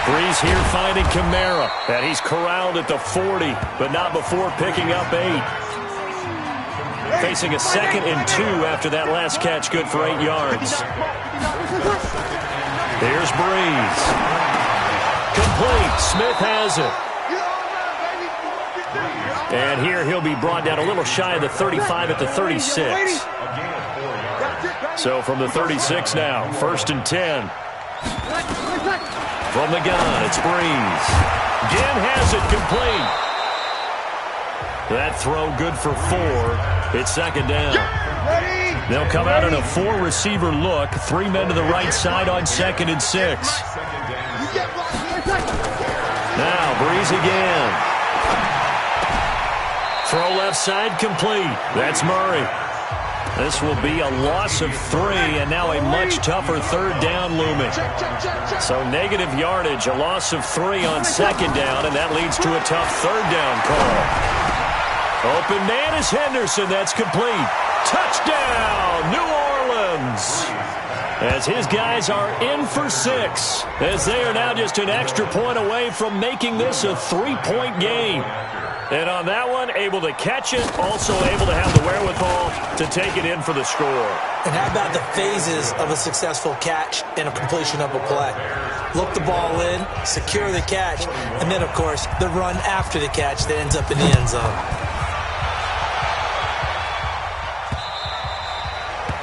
Brees here finding Kamara, and he's corralled at the 40, but not before picking up 8. Facing a 2nd and 2 after that last catch, good for 8 yards. Here's Brees. Complete. Smith has it. And here he'll be brought down a little shy of the 35 at the 36. So from the 36 now, 1st and 10. From the gun, it's Brees. Again has it complete. That throw good for 4. It's 2nd down. They'll come out in a 4-receiver look. 3 men to the right side on 2nd and 6. Now Breeze again. Throw left side complete. That's Murray. This will be a loss of 3, and now a much tougher third down looming. So negative yardage, a loss of 3 on second down, and that leads to a tough third down call. Open man is Henderson. That's complete. Touchdown, New Orleans. As his guys are in for 6, as they are now just an extra point away from making this a 3-point game. And on that one, able to catch it, also able to have the wherewithal to take it in for the score. And how about the phases of a successful catch and a completion of a play? Look the ball in, secure the catch, and then, of course, the run after the catch that ends up in the end zone.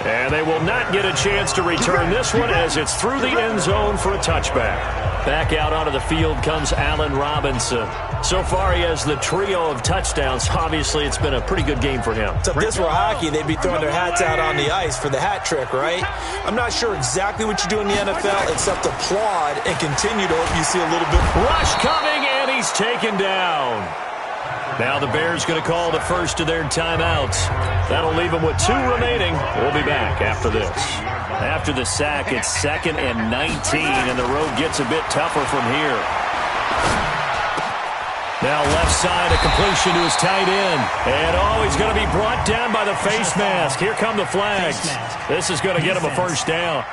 And they will not get a chance to return this one as it's through the end zone for a touchback. Back out onto the field comes Allen Robinson. So far, he has the trio of touchdowns. Obviously, it's been a pretty good game for him. So if this were hockey, they'd be throwing their hats out on the ice for the hat trick, right? I'm not sure exactly what you do in the NFL except applaud and continue to hope you see a little bit. Rush coming, and he's taken down. Now the Bears going to call the first of their timeouts. That'll leave them with 2 remaining. We'll be back after this. After the sack, it's 2nd and 19, and the road gets a bit tougher from here. Now left side, a completion to his tight end. And, he's going to be brought down by the face mask. Here come the flags. This is going to get him a first down.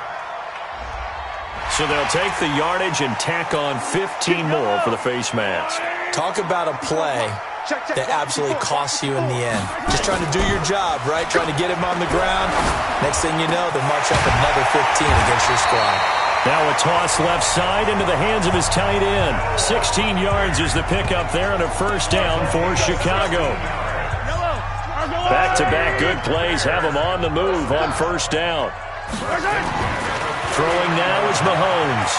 So they'll take the yardage and tack on 15 more for the face mask. Talk about a play that absolutely costs you in the end. Just trying to do your job, right? Trying to get him on the ground. Next thing you know, they march up another 15 against your squad. Now a toss left side into the hands of his tight end. 16 yards is the pickup there and a first down for Chicago. Back-to-back good plays have him on the move on first down. Throwing now is Mahomes.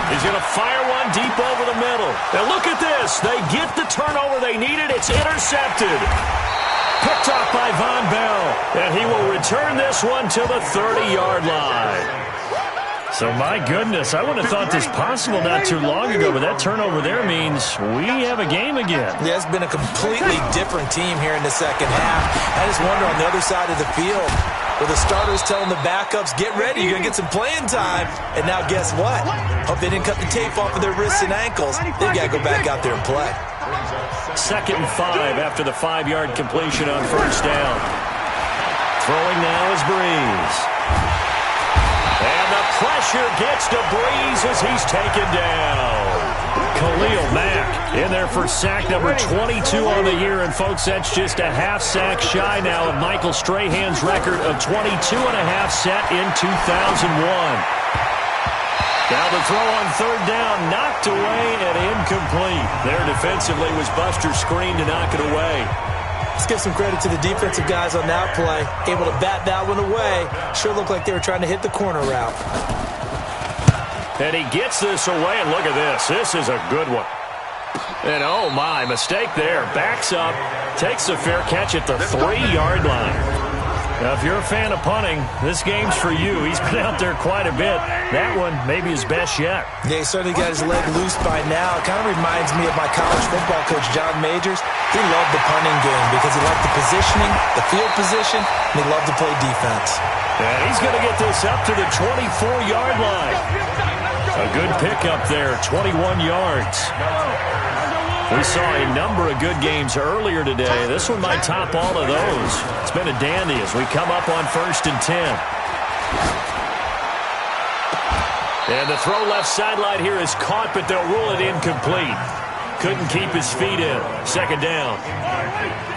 He's going to fire one deep over the middle. Now look at this. They get the turnover they needed. It's intercepted. Picked off by Von Bell. And he will return this one to the 30-yard line. So, my goodness, I wouldn't have thought this possible not too long ago, but that turnover there means we have a game again. Yeah, it's been a completely different team here in the second half. I just wonder on the other side of the field, where the starters telling the backups, get ready, you're going to get some playing time. And now guess what? Hope they didn't cut the tape off of their wrists and ankles. They've got to go back out there and play. 2nd and 5 after the 5-yard completion on first down. Throwing now is Breeze. And the pressure gets to Breeze as he's taken down. Khalil Mack in there for sack number 22 on the year. And, folks, that's just a half sack shy now of Michael Strahan's record of 22 and a half set in 2001. Now the throw on third down, knocked away and incomplete. There defensively was Buster's screen to knock it away. Let's give some credit to the defensive guys on that play. Able to bat that one away. Sure looked like they were trying to hit the corner route. And he gets this away, and look at this. This is a good one. And, oh, my, mistake there. Backs up, takes a fair catch at the 3-yard line. Now, if you're a fan of punting, this game's for you. He's been out there quite a bit. That one maybe his best yet. Yeah, he certainly got his leg loose by now. It kind of reminds me of my college football coach, John Majors. He loved the punting game because he liked the positioning, the field position, and he loved to play defense. And he's going to get this up to the 24-yard line. A good pickup there, 21 yards. We saw a number of good games earlier today. This one might top all of those. It's been a dandy as we come up on 1st and 10. And the throw left sideline here is caught, but they'll rule it incomplete. Couldn't keep his feet in. 2nd down.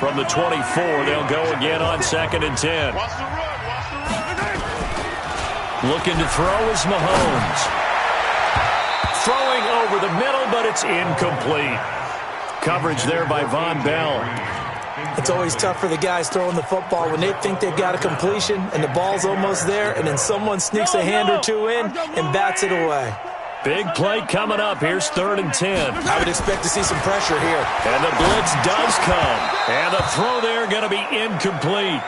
From the 24, they'll go again on 2nd and 10. Looking to throw is Mahomes. Throwing over the middle, but it's incomplete. Coverage there by Von Bell. It's always tough for the guys throwing the football when they think they've got a completion and the ball's almost there, and then someone sneaks a hand or two in and bats it away. Big play coming up. Here's 3rd and 10. I would expect to see some pressure here. And the blitz does come. And the throw there going to be incomplete.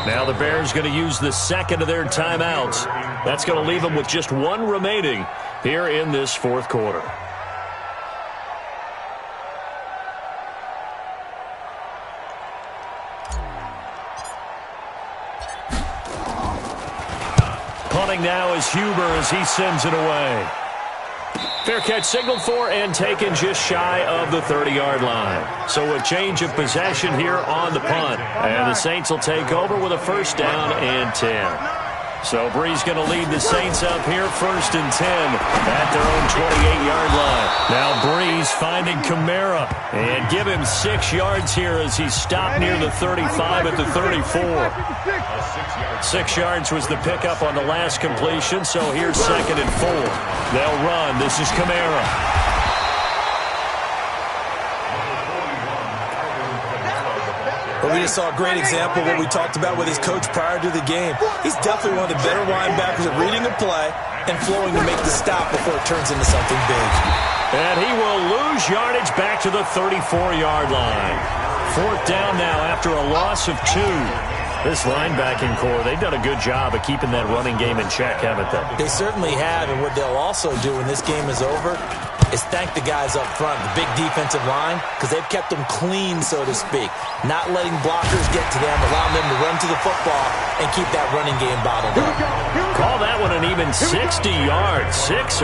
Now the Bears going to use the second of their timeouts. That's going to leave them with just one remaining here in this fourth quarter. Punting now is Huber as he sends it away. Fair catch signaled for and taken just shy of the 30-yard line. So a change of possession here on the punt. And the Saints will take over with a first down and 10. So Brees going to lead the Saints up here, first and 10 at their own 28-yard line. Now Brees finding Kamara and give him 6 yards here as he's stopped near the 35 at the 34. 6 yards was the pickup on the last completion, so here's second and 4. They'll run. This is Kamara. Well, we just saw a great example of what we talked about with his coach prior to the game. He's definitely one of the better linebackers at reading a play and flowing to make the stop before it turns into something big. And he will lose yardage back to the 34-yard line. Fourth down now after a loss of 2. This linebacking core, they've done a good job of keeping that running game in check, haven't they? They certainly have, and what they'll also do when this game is over is thank the guys up front, the big defensive line, because they've kept them clean, so to speak. Not letting blockers get to them, allowing them to run to the football and keep that running game bottled up. Call that one an even 60 yards, 6-0.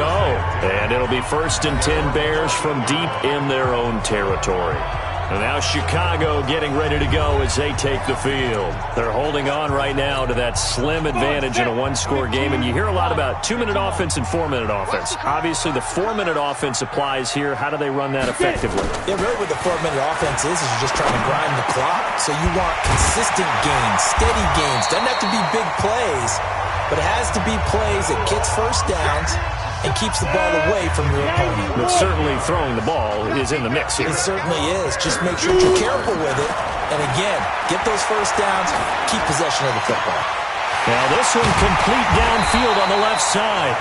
And it'll be first and 10 Bears from deep in their own territory. And now Chicago getting ready to go as they take the field. They're holding on right now to that slim advantage in a one-score game. And you hear a lot about 2-minute offense and 4-minute offense. Obviously, the 4-minute offense applies here. How do they run that effectively? Yeah, really what the 4-minute offense is you're just trying to grind the clock. So you want consistent gains, steady gains. Doesn't have to be big plays, but it has to be plays that gets first downs and keeps the ball away from your opponent. But certainly throwing the ball is in the mix here. It certainly is. Just make sure you're careful with it. And again, get those first downs, keep possession of the football. Now this one complete downfield on the left side.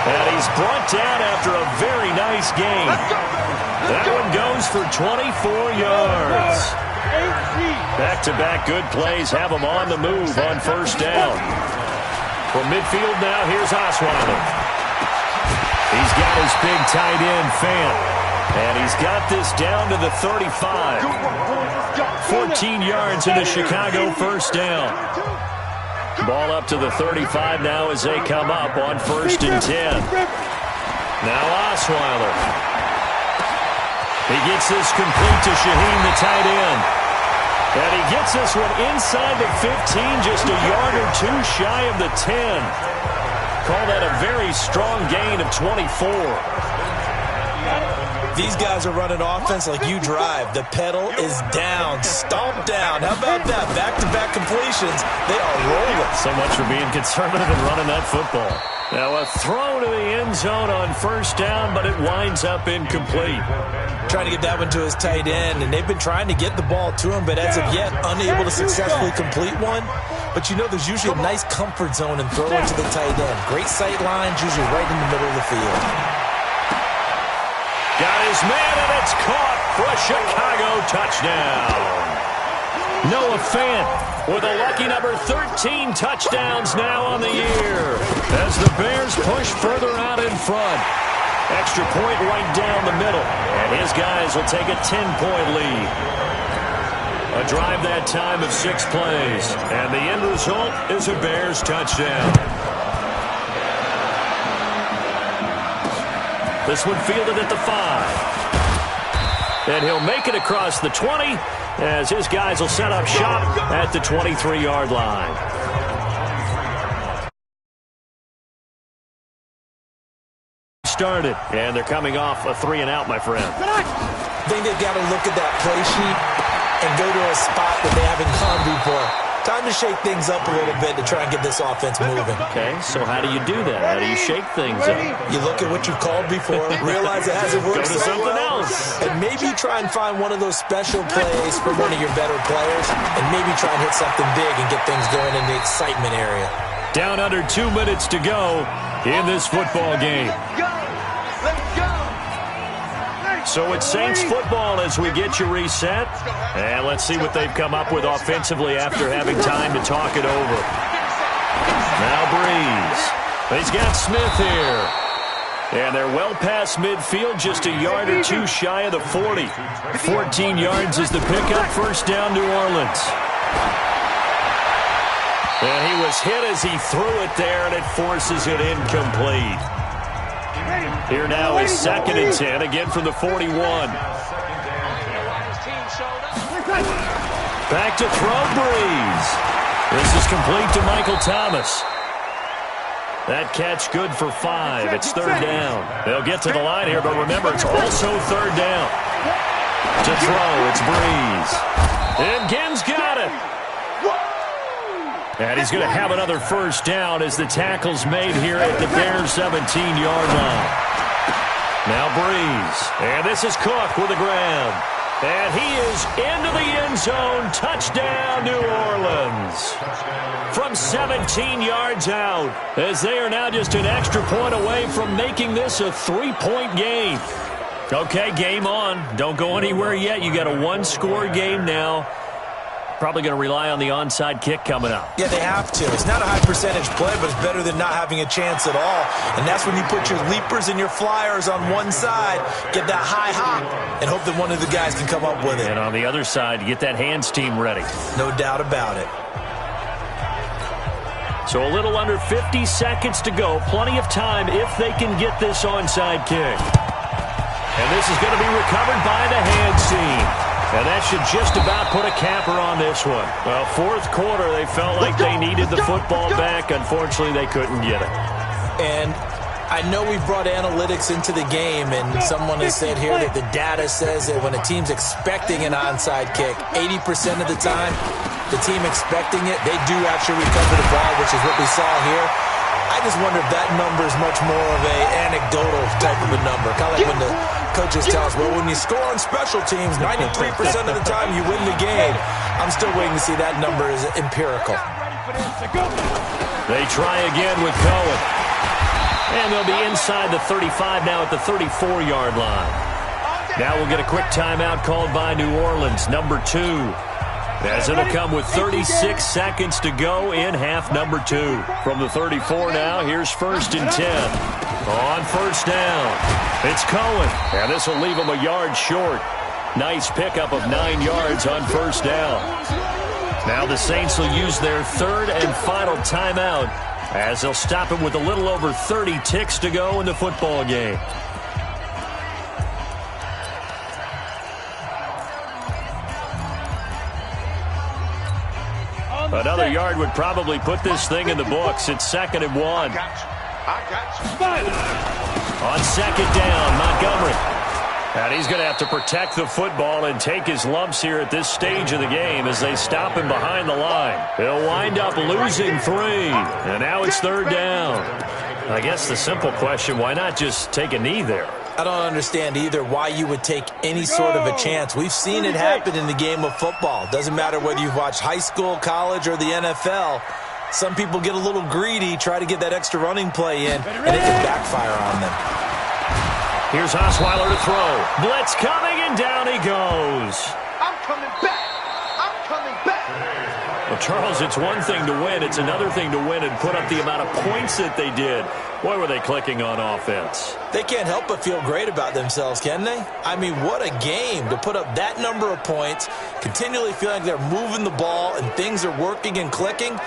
And he's brought down after a very nice gain. That one goes for 24 yards. Back-to-back good plays have him on the move on first down. From midfield now, here's Osweiler. He's got his big tight end, Fant. And he's got this down to the 35. 14 yards in the Chicago first down. Ball up to the 35 now as they come up on first and 10. Now Osweiler. He gets this complete to Shaheen, the tight end. And he gets this one inside the 15, just a yard or 2 shy of the 10. Call that a very strong gain of 24. These guys are running offense like you drive. The pedal is down, stomped down. How about that? Back-to-back completions. They are rolling. So much for being conservative and running that football. Now a throw to the end zone on first down, but it winds up incomplete. Trying to get that one to his tight end, and they've been trying to get the ball to him, but as of yet, unable to successfully complete one. But you know there's usually a nice comfort zone in throwing to the tight end. Great sight lines, usually right in the middle of the field. Got his man, and it's caught for a Chicago touchdown. Noah Fant with a lucky number 13 touchdowns now on the year as the Bears push further out in front. Extra point right down the middle, and his guys will take a 10-point lead. A drive that time of 6 plays, and the end result is a Bears touchdown. This one fielded at the 5. And he'll make it across the 20 as his guys will set up shop at the 23-yard line. Started, and they're coming off a 3-and-out, my friend. I think they've got to look at that play sheet and go to a spot that they haven't gone before. Time to shake things up a little bit to try and get this offense moving. Okay, so how do you do that? How do you shake things up? You look at what you've called before, realize it hasn't worked Go to so something well, else. and maybe try and find one of those special plays for one of your better players, and maybe try and hit something big and get things going in the excitement area. Down under 2 minutes to go in this football game. So it's Saints football as we get you reset. And let's see what they've come up with offensively after having time to talk it over. Now Breeze. He's got Smith here. And they're well past midfield, just a yard or two shy of the 40. 14 yards is the pickup, first down New Orleans. And he was hit as he threw it there, and it forces it incomplete. Here now is 2nd and 10, again from the 41. Back to throw, Breeze. This is complete to Michael Thomas. That catch good for 5. It's 3rd down. They'll get to the line here, but remember, it's also 3rd down. To throw, it's Breeze. And Gibbs got it. And he's going to have another first down as the tackle's made here at the Bears' 17-yard line. Now Breeze. And this is Cook with a grab. And he is into the end zone. Touchdown, New Orleans. From 17 yards out, as they are now just an extra point away from making this a 3-point game. Okay, game on. Don't go anywhere yet. You got a one-score game now. Probably going to rely on the onside kick coming up. Yeah, they have to. It's not a high-percentage play, but it's better than not having a chance at all. And that's when you put your leapers and your flyers on one side, get that high hop, and hope that one of the guys can come up with it. And on the other side, get that hands team ready. No doubt about it. So a little under 50 seconds to go. Plenty of time if they can get this onside kick. And this is going to be recovered by the hands team. And that should just about put a capper on this one. Well, 4th quarter, they felt like they needed the football back. Unfortunately, they couldn't get it. And I know we've brought analytics into the game, and someone has said here that the data says that when a team's expecting an onside kick, 80% of the time, the team expecting it, they do actually recover the ball, which is what we saw here. I just wonder if that number is much more of an anecdotal type of a number. Kind of like when the coaches tell us, well, when you score on special teams, 93% of the time you win the game. I'm still waiting to see that number is empirical. They try again with Cohen. And they'll be inside the 35 now at the 34-yard line. Now we'll get a quick timeout called by New Orleans, number 2. As it'll come with 36 seconds to go in half number 2. From the 34 now, here's 1st and 10. On first down, it's Cohen. And this will leave him a yard short. Nice pickup of 9 yards on first down. Now the Saints will use their 3rd and final timeout as they'll stop it with a little over 30 ticks to go in the football game. Another yard would probably put this thing in the books. It's 2nd and 1. On 2nd down, Montgomery. And he's going to have to protect the football and take his lumps here at this stage of the game as they stop him behind the line. He'll wind up losing 3. And now it's 3rd down. I guess the simple question, why not just take a knee there? I don't understand either why you would take any sort of a chance. We've seen it happen in the game of football. Doesn't matter whether you've watched high school, college, or the NFL. Some people get a little greedy, try to get that extra running play in, and it can backfire on them. Here's Osweiler to throw. Blitz coming, and down he goes. I'm coming back. I'm coming back. Well, Charles, it's one thing to win. It's another thing to win and put up the amount of points that they did. Boy, were they clicking on offense. They can't help but feel great about themselves, can they? I mean, what a game to put up that number of points, continually feeling like they're moving the ball and things are working and clicking.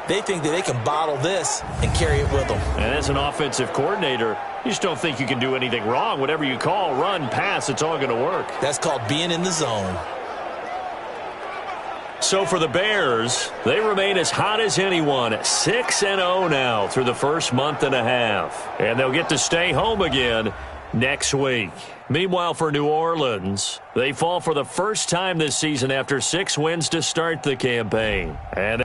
They think that they can bottle this and carry it with them. And as an offensive coordinator, you just don't think you can do anything wrong. Whatever you call, run, pass, it's all going to work. That's called being in the zone. So for the Bears, they remain as hot as anyone, 6-0 now through the first month and a half. And they'll get to stay home again next week. Meanwhile, for New Orleans, they fall for the first time this season after 6 wins to start the campaign. And